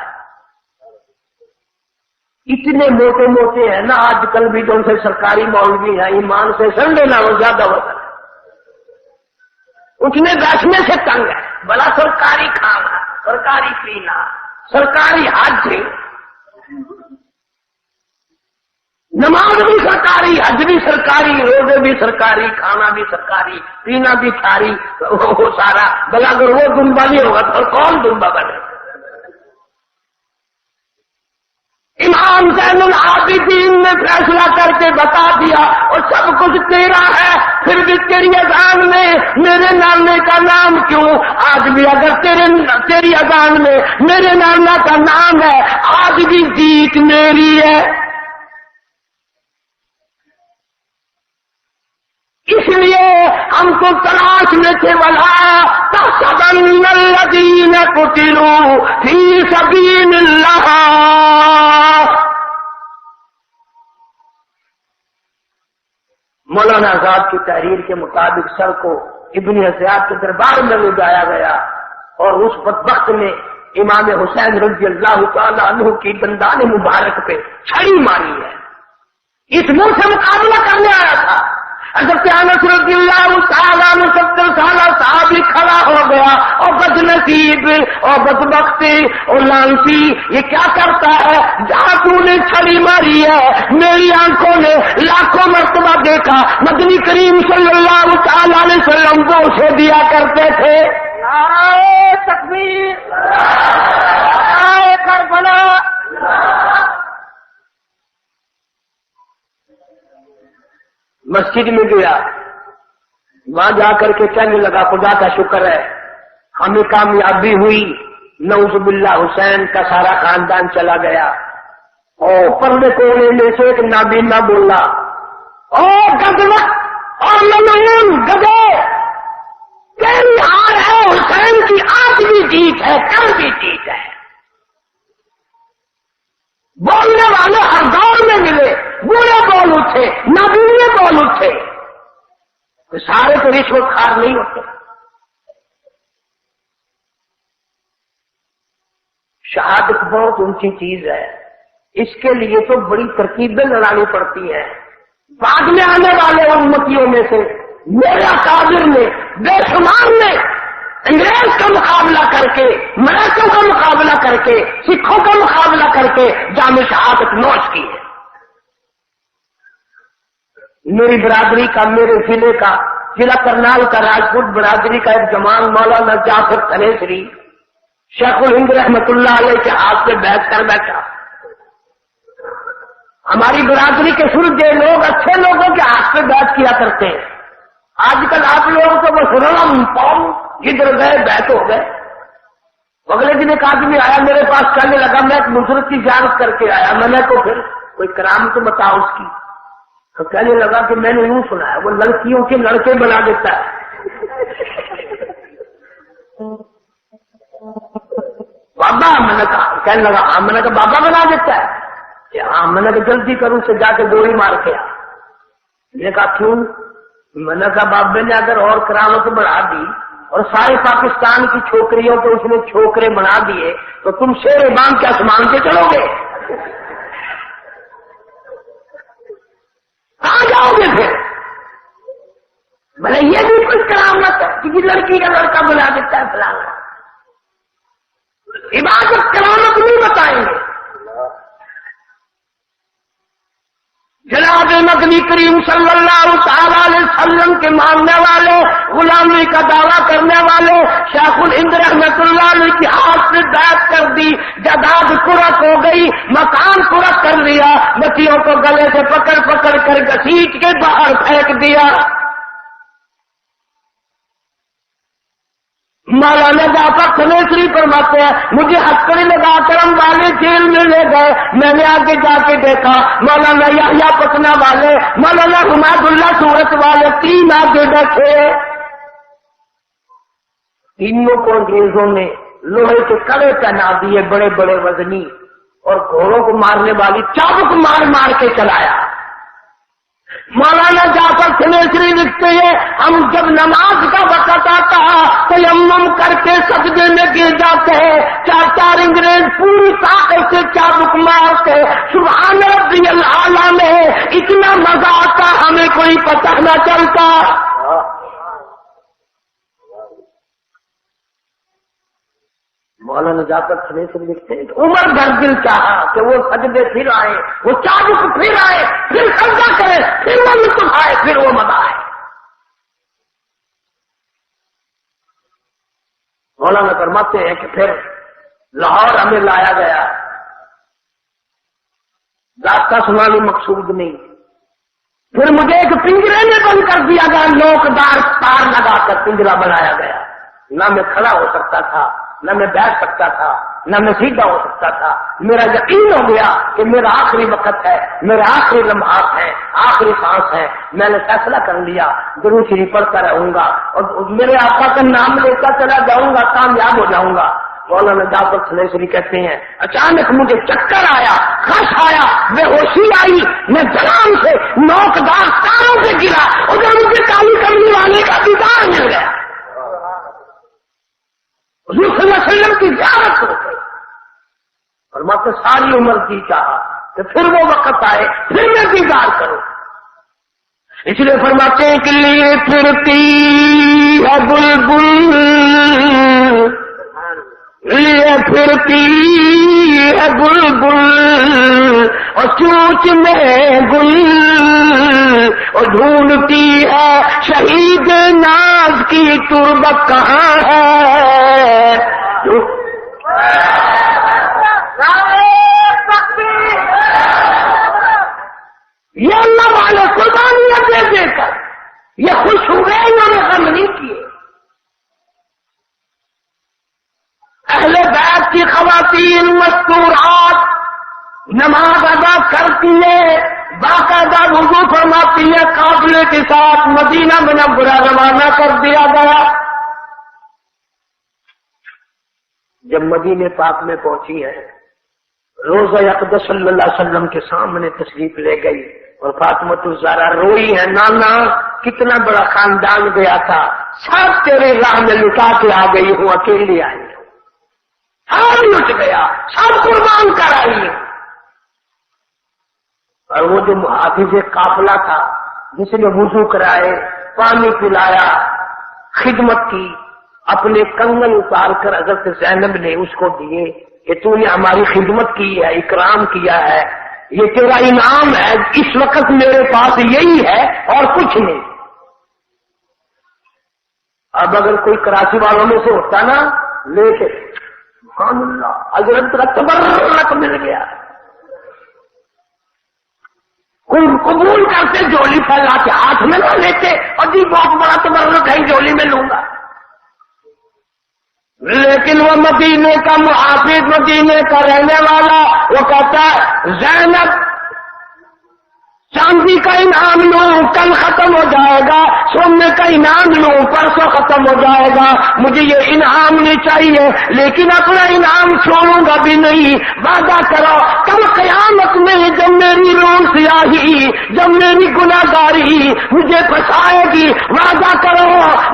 اتنے موٹے موٹے ہیں نا آج کل بھی جو سے سرکاری مولوی ہیں، ایمان سے سنڈے نہ وہ زیادہ وزن ہے، اٹھنے بیٹھنے سے تنگ ہے، بلا سرکاری کھانا، سرکاری پینا، سرکاری حج، نماز بھی سرکاری، حج بھی سرکاری، روزے بھی سرکاری، کھانا بھی سرکاری، پینا بھی ساری، وہ سارا بلا اگر وہ دمبا نہیں ہوگا تو کون دمبا بنے؟ امام زین العابدین نے فیصلہ کر کے بتا دیا اور سب کچھ تیرا ہے، پھر بھی تیری اذان میں میرے نانے کا نام کیوں؟ آج بھی اگر تیری اذان میں میرے نانا کا نام ہے، آج بھی جیت میری ہے۔ اس لیے ہم کو تلاش میں تھے ولا تحسبن الذین قتلوا فی سبیل اللہ، مولانا آزاد کی تحریر کے مطابق سر کو ابن زیاد کے دربار میں لے جایا گیا اور اس بدبخت نے امام حسین رضی اللہ تعالی عنہ کی دندان مبارک پہ چھڑی ماری ہے، اس منہ سے مقابلہ کرنے آیا تھا۔ حضرت انس رضی اللہ تعالیٰ عنہ 70 سالہ صحابی کھڑا ہو گیا اور بد نصیب اور بدبخت اور لانسی یہ کیا کرتا ہے؟ جہاں تو نے چھڑی ماری ہے میری آنکھوں نے لاکھوں مرتبہ دیکھا مدنی کریم صلی اللہ تعالی علیہ وسلم کو اسے دیا کرتے تھے. نعرہ تکبیر، نعرہ کربلا. مسجد میں گیا، وہاں جا کر کے کہنے لگا خدا کا شکر ہے ہمیں کامیابی ہوئی، نعوذ باللہ حسین کا سارا خاندان چلا گیا. اور پردے کونے میں سے ایک نابینا بولا، اور گدلا اور ملعون گدے، تیری ہار ہے حسین کی، آج بھی جیت ہے کل بھی جیت ہے. بولنے والے ہر دور میں ملے، برے بول اٹھے، نابینے بول اٹھے، تو سارے تو رشوت خوار نہیں ہوتے. شہادت بہت اونچی چیز ہے، اس کے لیے تو بڑی ترکیبیں لڑانی پڑتی ہیں. بعد میں آنے والے امتیوں میں سے میرا قادر نے بے شمار نے انگریز کا مقابلہ کر کے، مراٹھوں کا مقابلہ کر کے، سکھوں کا مقابلہ کر کے جام شہادت نوش کی ہے. میری برادری کا، میرے ضلع کا، ضلع کرنال کا راجپوت برادری کا ایک جوان مولانا جعفر تنیسری شیخ الہند رحمت اللہ علیہ کے ہاتھ سے بیٹھ کر بیٹھا. ہماری برادری کے سرجے لوگ اچھے لوگوں کے ہاتھ پہ بیٹھ کیا کرتے ہیں. آج کل آپ لوگوں کو بس رلم پاؤں جدھر گئے بیٹھ ہو گئے. اگلے دن ایک آدمی آیا میرے پاس، کہنے لگا میں ایک بزرگ کی زیارت کر کے آیا. میں نے تو پھر کوئی کرام تو بتاؤ اس کی. تو کہنے لگا کہ میں نے یوں سنا ہے وہ لڑکیوں کے لڑکے بنا دیتا ہے. بابا، میں نے کہا، کہنے لگا ہاں. میں نے کہا بابا بنا دیتا ہے؟ ہاں. میں نے کہا جلدی کروں سے جا کے گولی مار کے آ. میں نے کہا کیوں؟ میں نے کہا بابے نے اگر اور کرامت بڑھا دی اور سارے پاکستان کی چھوکریوں کو اس نے چھوکرے بنا دیے تو تم شیر باندھ کے آسمان سے چلو گے، کہاں جاؤ گے پھر؟ بھلے یہ بھی کچھ کرامت ہے، کسی لڑکی کا لڑکا بنا دیتا ہے فلانا. عبادت کرامت نہیں بتائیں گے. جناب مدنی کریم صلی اللہ تعالی علیہ وسلم کے ماننے والے، غلامی کا دعویٰ کرنے والے شیخ الہند رحمت اللہ علیہ کی ہاتھ سے بیعت کر دی، جداد قرت ہو گئی، مکان قرت کر لیا، بچیوں کو گلے سے پکڑ پکڑ کر گھسیٹ کے باہر پھینک دیا. مولانا جعفر تنیسری فرماتے ہیں مجھے ہتکڑی لگا کر ہم والے جیل میں لے گئے. میں نے آگے جا کے دیکھا مولانا یحییٰ پٹنہ والے، مولانا حماد اللہ سورت والے، تین آگے بیٹھے. تینوں کو انگریزوں نے لوہے کے کڑے پہنا دیے بڑے بڑے وزنی، اور گھوڑوں کو مارنے والی چابک مار مار کے چلایا. مولانا جعفر تنیسری لکھتے ہیں ہم جب نماز کا وقت آتا تیمم کر کے سجدے میں گر جاتے ہیں، چار چار انگریز پوری طاقت سے چابک مارتے سبحان ربی الاعلیٰ میں اتنا مزہ آتا ہمیں کوئی پتہ نہ چلتا. مولانا جعفر تنیسری لکھتے ہیں عمر بھر دل چاہا کہ وہ سجدے پھر آئے، وہ چابک پھر آئے، پھر سجدہ کرے، پھر وہ لطف آئے، پھر وہ مزہ آئے. مولانا فرماتے ہیں کہ پھر لاہور ہمیں لایا گیا، راستہ سنانے مقصود نہیں. پھر مجھے ایک پنجرے میں بند کر دیا گیا، نوکدار تار لگا کر پنجرا بنایا گیا. نہ میں کھڑا ہو سکتا تھا، نہ میں بیٹھ سکتا تھا، نہ میں سیدھا ہو سکتا تھا. میرا یقین ہو گیا کہ میرا آخری وقت ہے، میرا آخری لمحات ہے، آخری سانس ہے. میں نے فیصلہ کر لیا درود شریف پڑھتا رہوں گا اور میرے آقا کا نام لیتا چلا جاؤں گا، کامیاب ہو جاؤں گا. مولانا جعفر تنیسری کہتے ہیں اچانک مجھے چکر آیا، خش آیا، بے ہوشی آئی، میں دھڑام سے نوکدار تاروں سے گرا، ادھر مجھے کالی کملی والے کا دیدار مل گیا. حضور صلی اللہ علیہ وسلم کی زیارت ہو گئی اور میں تو ساری عمر کی چاہا کہ پھر وہ وقت آئے پھر میں دیدار کروں. اس لیے فرماتے ہیں کہ لیے پھرتی ہے بلبل، لیے پھرتی ہے بلبل اور چونچ میں گل، اور ڈھونڈتی ہے شہید ناز کی تربت کہاں ہے. یہ اللہ والے قربانیاں دے دے کر یہ خوش ہوئے، انہوں نے غم نہیں کیے. اہل بیت کی خواتین مستورات نماز ادا کرتی ہے، باقاعدہ وضو فرماتی ہے، قافلے کے ساتھ مدینہ منورہ روانہ کر دیا گیا. جب مدینہ پاک میں پہنچی ہے، روزہ اقدس صلی اللہ علیہ وسلم کے سامنے تشریف لے گئی اور فاطمۃ الزہرا روئی ہے، نانا کتنا بڑا خاندان گیا تھا، سب تیرے راہ میں لٹا کے آ گئی ہوں، اکیلی آئی ہوں، سب لٹ گیا، سب قربان کر آئی ہے. اور وہ جو محافظ قافلہ تھا جس نے وضو کرائے، پانی پلایا، خدمت کی، اپنے کنگن اتار کر حضرت زینب نے اس کو دیے کہ تو نے ہماری خدمت کی ہے، اکرام کیا ہے، یہ تیرا انعام ہے، اس وقت میرے پاس یہی ہے اور کچھ نہیں. اب اگر کوئی کراچی والوں میں سے ہوتا نا لے کے سبحان اللہ حضرت کا تبرک مل گیا، کوئی قبول کرتے جولی پھیلا کے ہاتھ میں نہ لیتے اور جی بہت بڑا تبرک ہے جولی میں لوں گا. لیکن وہ مدینے کا محافظ، مدینے کا رہنے والا، وہ کہتا ہے زینب چاندی کا انعام لوں کل ختم ہو جائے گا، سونے کا انعام لوں پرسوں ختم ہو جائے گا، مجھے یہ انعام نہیں چاہیے، لیکن اپنا انعام چھوڑوں گا بھی نہیں. وعدہ کرو کل قیامت میں جب میری روح سیاہی، جب میری گناہگاری مجھے پھنسائے گی، وعدہ کرو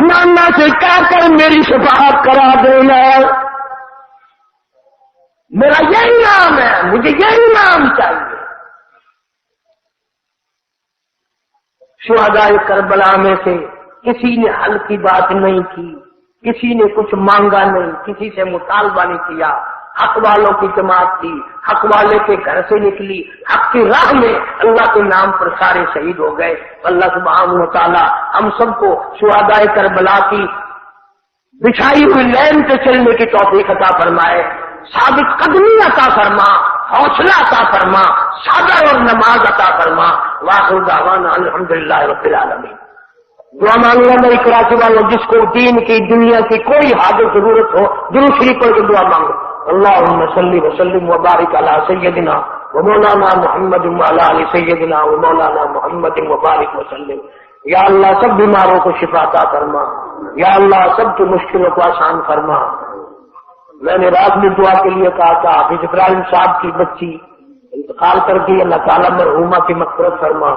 نانا سے کہہ کر میری شفاعت کرا دینا. میرا یہ انعام ہے، مجھے یہ انعام چاہیے. شہداء کربلا میں سے کسی نے حل کی بات نہیں کی، کسی نے کچھ مانگا نہیں، کسی سے مطالبہ نہیں کیا. حق والوں کی جماعت تھی، حق والے کے گھر سے نکلی، حق کی راہ میں اللہ کے نام پر سارے شہید ہو گئے. اللہ سبحانہ و تعالی ہم سب کو شہداء کربلا کی بچھائی ہوئی لین سے چلنے کی توفیق عطا فرمائے، ثابت قدمی عطا فرما، حوصلہ عطا فرما، صبر اور نماز عطا فرما. واخر دعوانا الحمدللہ رب العالمین. دعا مانگ لو میری کراچی والوں، جس کو دین کی دنیا کی کوئی حاجت ضرورت ہو درود شریف پڑھ کے دعا مانگو. اللہم صلی وسلم وبارک علی سیدنا و مولانا محمد وعلی آل سیدنا و مولانا محمد وبارک وسلم. یا اللہ سب بیماروں کو شفا عطا فرما، یا اللہ سب کی مشکلوں کو آسان فرما. میں نے رات میں دعا کے لیے کہا تھا، حافظ ابراہیم صاحب کی بچی انتقال کر دی، اللہ تعالیٰ مرحومہ کی مغفرت فرما،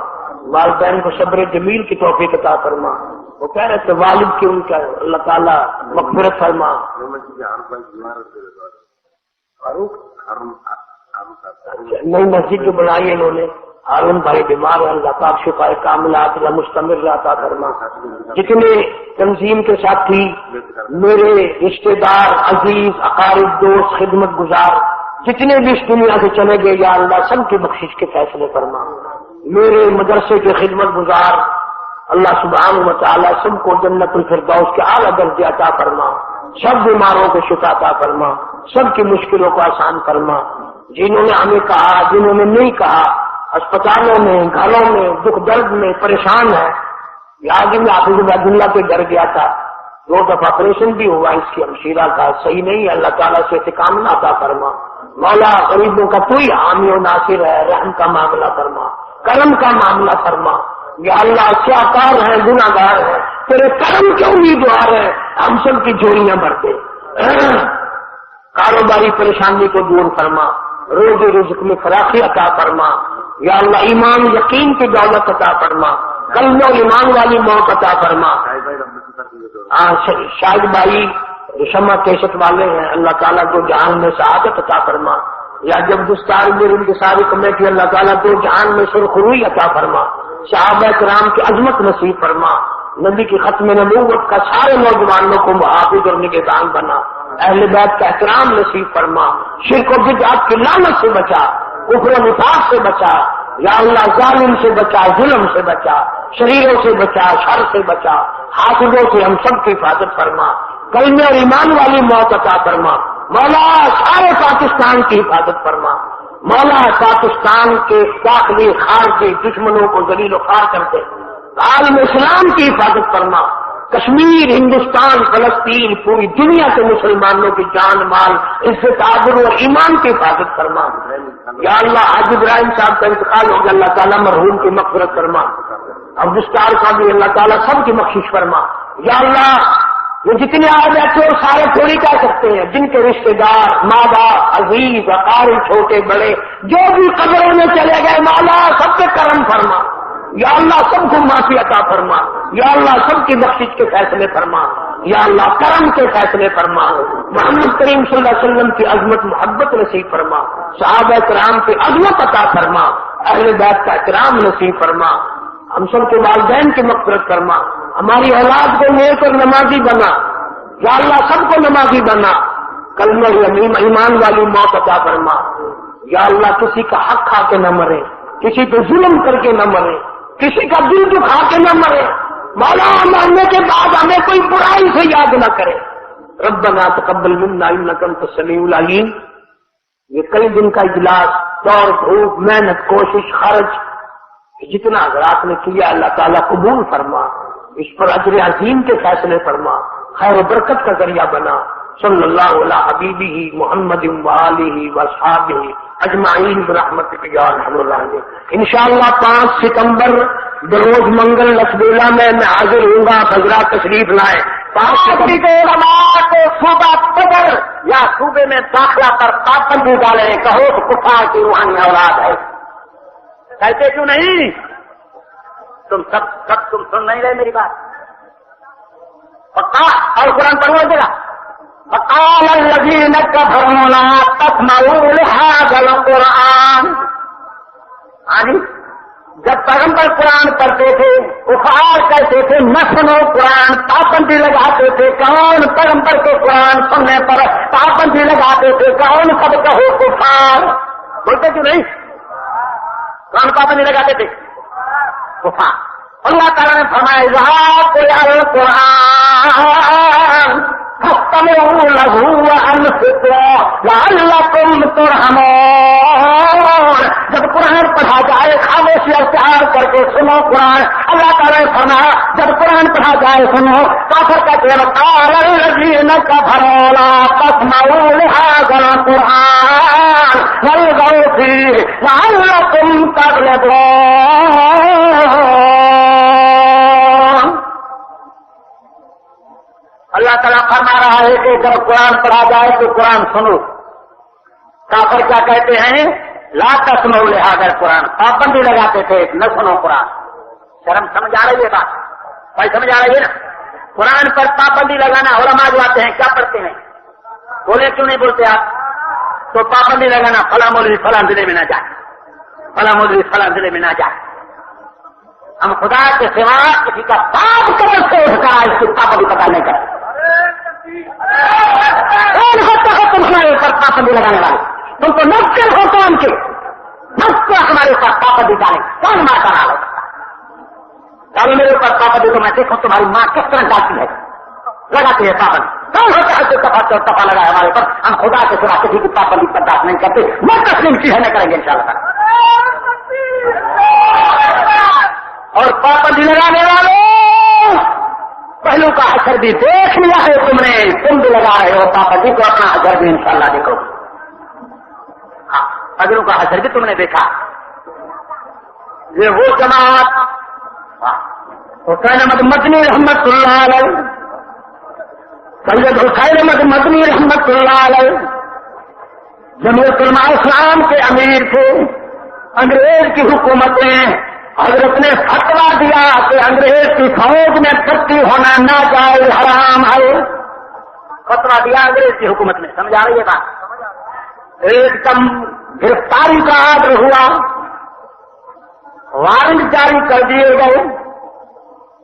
والدین کو صبر جمیل کی توفیق عطا فرما. وہ کہہ رہے تھے والد کی ان کا اللہ تعالیٰ مغفرت فرما. نئی مسجد جو بنائی ہے انہوں نے، ہارون بھائی بیمار ہے، اللہ پاک شفا کاملات اللہ مستمر عطا فرما. جتنے تنظیم کے ساتھی، میرے رشتہ دار، عزیز، اقارب، دوست، خدمت گزار جتنے بھی اس دنیا سے چلے گئے، یا اللہ سب کی بخشش کے فیصلے فرما. میرے مدرسے کے خدمت گزار اللہ سبحانہ و تعالی سب کو جنت الفردوس کے اعلیٰ درجے عطا فرما. سب بیماروں کو شفا عطا فرما، سب کی مشکلوں کو آسان فرما. جنہوں نے ہمیں کہا، جنہوں نے نہیں کہا، اسپتالوں میں، گھروں میں، دکھ درد میں پریشان ہے. آج میں حافظ عبداللہ کے گھر گیا تھا، 2 دفعہ آپریشن بھی ہوا، اس کی ہمشیرہ کا صحیح نہیں ہے، اللہ تعالیٰ سے استقامت عطا فرما. مولا غریبوں کا کوئی حامی و ناصر ہے، رحم کا معاملہ فرما، کرم کا معاملہ فرما. یا اللہ سیاکار ہیں، گناہگار ہیں، تیرے کرم کے امیدوار ہیں، ہم سب کی جھولیاں بھر دے. کاروباری پریشانی کو دور فرما، روزی رزق میں فراخی عطا فرما. یا اللہ ایمان یقین کی دولت عطا فرما، کلمہ ایمان والی موت عطا فرما. شاہد بھائی شمع کیسٹ والے ہیں، اللہ تعالیٰ کو جہان میں سعادت عطا فرما. یا جب دستار میرے کی ساری کمیٹی اللہ تعالیٰ کو جہان میں سرخروئی عطا فرما. صحابہ کرام کی عظمت نصیب فرما. نبی کی ختم نبوت کا سارے نوجوانوں کو محافظ اور نگہبان بنا. اہل بیت کا احترام نصیب فرما. شرک و بدعت کی لعنت سے بچا، کفر و نفاق سے بچا. یا اللہ ظالم سے بچا، ظلم سے بچا، شریروں سے بچا، شر سے بچا، حاسدوں سے ہم سب کی حفاظت فرما، کلمے اور ایمان والی موت عطا فرما، مولا سارے پاکستان کی حفاظت فرما، مولا پاکستان کے داخلی خارجی دشمنوں کو ذلیل و خوار کرتے عالم اسلام کی حفاظت فرما، کشمیر، ہندوستان، فلسطین، پوری دنیا کے مسلمانوں کی جان مال، عزت آبرو اور ایمان کی حفاظت فرما۔ یا اللہ حاج ابراہیم صاحب کا انتقال ہو گیا، اللہ تعالیٰ مرحوم کی مغفرت فرما، عبدالستار کا بھی اللہ تعالیٰ سب کی بخشش فرما۔ یا اللہ یہ جتنے آ بیٹھے ہو سارے تھوڑی کہہ سکتے ہیں، جن کے رشتے دار، ماں باپ، عزیز، اقارب، چھوٹے بڑے جو بھی قبروں میں چلے گئے، مولا سب پہ کرم فرما، یا اللہ سب کو معافی عطا فرما، یا اللہ سب کی بخشش کے فیصلے فرما، یا اللہ کرم کے فیصلے فرما، محمد کریم صلی اللہ علیہ وسلم کی عظمت محبت نصیب فرما، صحابہ کرام کی عظمت عطا فرما، اہل بیت کا احترام نصیب فرما، ہم سب کے والدین کی مغفرت فرما، ہماری اولاد کو نیک اور نمازی بنا، یا اللہ سب کو نمازی بنا، کلمہ ایمان والی موت عطا فرما، یا اللہ کسی کا حق کھا کے نہ مرے، کسی پہ ظلم کر کے نہ مرے، کسی کا دل دکھا کے نہ مرے، مولا مرنے کے بعد ہمیں کوئی برائی سے یاد نہ کرے۔ ربنا تقبل منا انک انت السمیع العلیم۔ یہ کئی دن کا اجلاس، دور دھوپ، محنت، کوشش، خرچ، جتنا حضرات نے کیا اللہ تعالیٰ قبول فرما، اس پر اجر عظیم کے فیصلے فرما، خیر و برکت کا ذریعہ بنا۔ صلی اللہ علی حبیبہ محمد وآلہ واصحابہ اجمعین برحمتک یا ارحم الراحمین۔ انشاءاللہ 5 ستمبر بروز منگل لسبیلا میں حاضر ہوں گا، حضرات تشریف لائیں۔ 5 ستمبر کو علماء کو صوبہ صدر یا صوبے میں داخلہ پر پابندی ڈالیں، کہو تو کفار کی روحانی اولاد ہے، کہتے کیوں نہیں؟ تم سب تم سن نہیں رہے میری بات؟ پکا اور قرآن پڑھو جگہ وقال الذين كفروا لا تسمعوا لهذا القرآن۔ جب پیغمبر قرآن پڑھتے تھے کفار کہتے تھے نہ سنو قرآن، پابندی لگاتے تھے۔ کون پیغمبر کے قرآن سننے پر پابندی لگاتے تھے؟ کون سب کہو کفار؟ بولتے کیوں نہیں؟ کون پابندی لگاتے تھے؟ کفار۔ اللہ تعالیٰ نے فرمایا قرآن فاستمعوا له وانصتوا لعلكم ترحمون۔ جب قرآن پڑھا جائے خاموشی اختیار کر کے سنو قرآن۔ اللہ تعالیٰ نے فرمایا جب قرآن پڑھا جائے سنو۔ کافر کہتے ہیں قال الذين كفروا لا تسمعوا لهذا القرآن والغوا فيه لعلكم تغلبون۔ اللہ تعالیٰ فرما رہا ہے کہ جب قرآن پڑھا جائے تو قرآن سنو۔ کافر کیا کہتے ہیں؟ لا تسمعوا لهذا القرآن، پابندی لگاتے تھے نہ سنو قرآن۔ شرم سمجھ آ رہی ہے بات؟ بھائی سمجھ آ رہی ہے نا؟ قرآن پر پابندی لگانا، علماء جو آتے ہیں کیا پڑھتے ہیں؟ بولے کیوں نہیں بولتے آپ؟ تو پابندی لگانا فلاں مولوی فلاں ضلع میں نہ جائے، فلاں مولوی فلاں ضلع میں نہ جائے۔ ہم خدا کے سوا کسی کا پاپ قبر سے اٹھ کر اس کی پابندی پتا نہیں کرتے۔ تمہارے اوپر پابندی لگانے والے تم کو نفر ہو کام کے نفر ہمارے اوپر پابندی ڈالیں، کون ماں کا حال ہوتا ہے؟ میرے اوپر پابندی تو میں دیکھوں تمہاری ماں کس طرح ڈالتی ہے، لگاتی ہے پابندی۔ کون ہوتا ہے جو تفا لگا ہمارے اوپر؟ ہم خدا کے سوا کسی کی پابندی برداشت نہیں کرتے، میں تسلیم کی ہے نہیں کریں گے انشاءاللہ۔ اور پابندی لگانے والے پہلو کا اثر بھی دیکھ لیا ہے تم نے، تم بھی لگا رہے ہو پابندی کو، اپنا اثر بھی انشاءاللہ دیکھو۔ ہاں اجروں کا اثر بھی تم نے دیکھا۔ یہ وہ جماعت حسین احمد مدنی رحمت اللہ علیہ، سید حسین احمد مدنی رحمت اللہ علیہ جمہوریت علماء اسلام کے امیر تھے۔ انگریز کی حکومت نے حضرت نے فتوا دیا کہ انگریز کی فوج میں بھرتی ہونا ناجائز حرام ہے۔ فتوا دیا انگریز کی حکومت نے، سمجھ آ رہی ہے بات؟ ایک دم گرفتاری کا آرڈر ہوا، وارنٹ جاری کر دیے گئے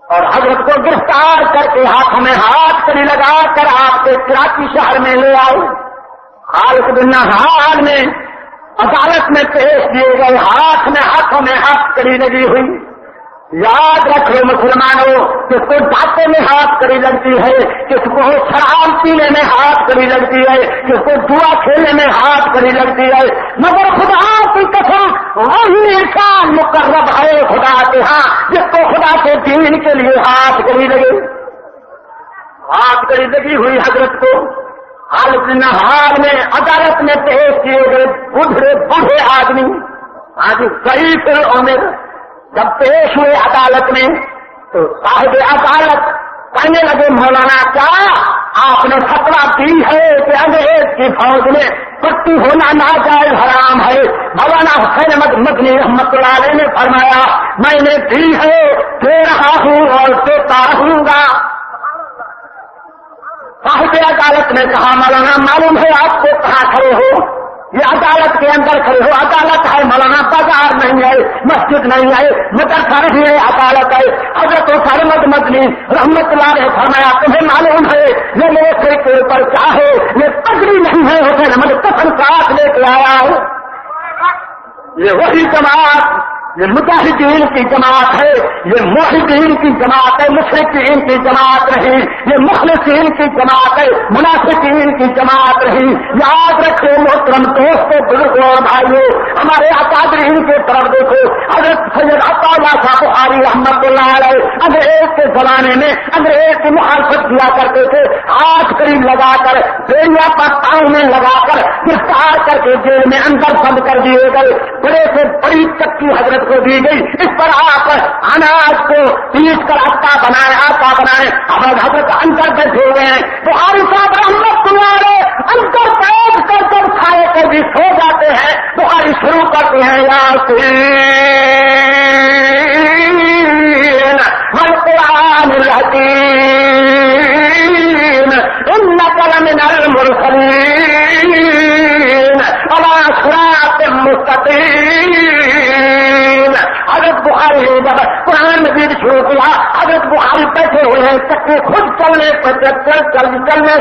اور حضرت کو گرفتار کر کے ہاتھوں میں ہاتھ کڑی لگا کر آپ کے کراچی شہر میں لے آئے۔ خالق بن نہال نے عدالت میں پیش دیے گئے ہاتھوں میں ہاتھ کڑی لگی ہوئی. یاد رکھو مسلمانوں، کس کو ڈاکے میں ہاتھ کڑی لگتی ہے، کس کو شراب پینے میں ہاتھ کڑی لگتی ہے، کس کو جوا کھیلنے میں ہاتھ کڑی لگتی ہے، مگر خدا کی قسم وہی انسان مقرب ہے خدا کے ہاں جس کو خدا کے دین کے لیے ہاتھ کڑی لگے. ہاتھ کڑی لگی ہوئی حضرت کو حالت نہار میں عدالت میں پیش کیے گئے بوڑھے آدمی، آج ضعیف عمر جب پیش ہوئے عدالت میں تو صاحب عدالت کہنے لگے مولانا کیا آپ نے فتویٰ دی ہے کہ انگریز کی فوج میں بھرتی ہونا ناجائز حرام ہے؟ مولانا حسین احمد مدنی رحمۃ اللہ علیہ نے فرمایا میں نے دی ہے، دے رہا ہوں اور دیتا رہوں گا. صاحب عدالت نے کہا مولانا معلوم ہے آپ کو کہاں کھڑے ہو؟ یہ عدالت کے اندر کھڑے ہو. عدالت ہے مولانا، بازار نہیں ہے، مسجد نہیں ہے، مدرسہ نہیں ہے، عدالت ہے. حضرت حسین احمد مدنی رحمت اللہ نے فرمایا تمہیں معلوم ہے یہ میرے سر کے اوپر کیا ہے؟ یہ پگڑی نہیں ہے، حسین احمد کفن ساتھ لے کے آیا ہے. یہ وہی جماعت، یہ مجاہدین کی جماعت ہے، یہ موحدین کی جماعت ہے، مشرکین کی جماعت نہیں، یہ مخلصین کی جماعت ہے، منافقین کی جماعت نہیں. یاد رکھو محترم دوستوں، بزرگوں اور بھائیوں، ہمارے اکابرین کے طرف دیکھو. حضرت سید عطا اللہ صاحب بخاری رحمۃ اللہ علیہ انگریز کے زمانے میں انگریز کی مخالفت کیا کرتے تھے. ہاتھ قریب لگا کر بیڑیا پر پاؤں میں لگا کر گرفتار کر کے جیل میں اندر بند کر دیے گئے. بڑے سے بڑی چکی حضرت کو دی گئی. اس پر آپ اناج کو پیس کر آٹا بنائے. اب حضرت اندر بیٹھے ہوئے ہیں. بخاری صاحب رحمت اللہ علیہ اندر بیٹھ کر جب کھائے کر بھی سو جاتے ہیں. بخاری شروع کرتے ہیں یاسین والقرآن الحکیم انک لمن المرسلین علی صراط مستقیم. حضرت بخاری نے جب قرآن مجید شروع کیا، حضرت بخاری بیٹھے ہوئے ہیں، چکے خود چلنے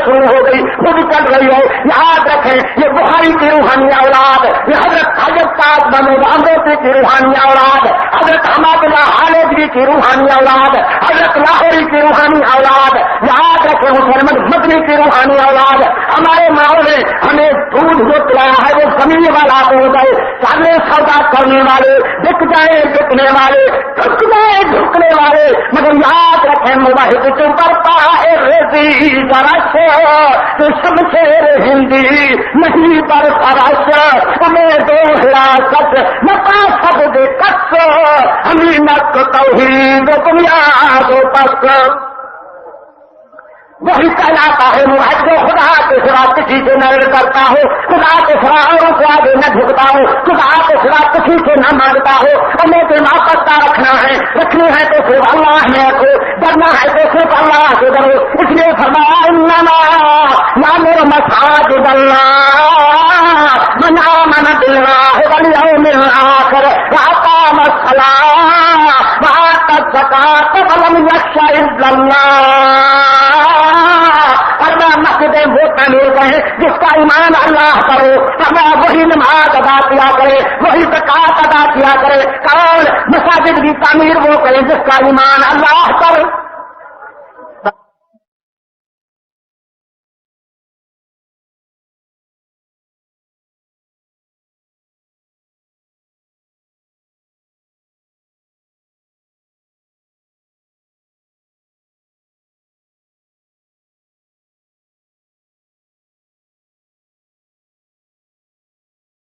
شروع ہو گئی، خود چل رہی ہے. یاد رکھیں یہ بخاری کی روحانی اولاد، یہ حضرت تاج محمود اندوسی کی روحانی اولاد، حضرت حماد اللہ حالدری کی روحانی اولاد، حضرت لاہوری کی روحانی اولاد. یاد رکھیں حسین احمد مدنی کی روحانی اولاد. ہمارے ماحول نے ہمیں دودھ جو پلایا ہے وہ زمین والا ہو گئے، سارے سودا کرنے والے، بک جائے بکنے والے، جھک جائے جھکنے والے. مگر یاد رکھیں مباحث کے اوپر پائے ریزی برس تو شمشیر ہندی نہیں پر فرش ہمیں دو حراست نپا سب دے کس ہمیں نک توحید بنیاد پس. وہی کہلاتا ہے معاہد جو خدا کے سوا کسی سے نہ کرتا ہو، خدا کے سوا اوروں سے آگے نہ جھکتا ہو، خدا کے سوا کسی سے نہ مانگتا ہو. ہمیں تو ناپتہ رکھنا ہے، رکھنی ہے تو صرف اللہ میں رکھو، ڈرنا ہے تو صرف اللہ سے ڈرو. اس لیے فرمایا انما یامر مساجد اللہ من آمن باللہ والیوم الآخر واقام الصلاۃ وآتى الزکاۃ ولم یخش الا اللہ. مسجدیں وہ تعمیر کریں جس کا ایمان اللہ کرو، ہمیں وہی نماز ادا کیا کرے، وہی زکات ادا کیا کرے. کون مساجد کی تعمیر وہ کرے جس کا ایمان اللہ کرے.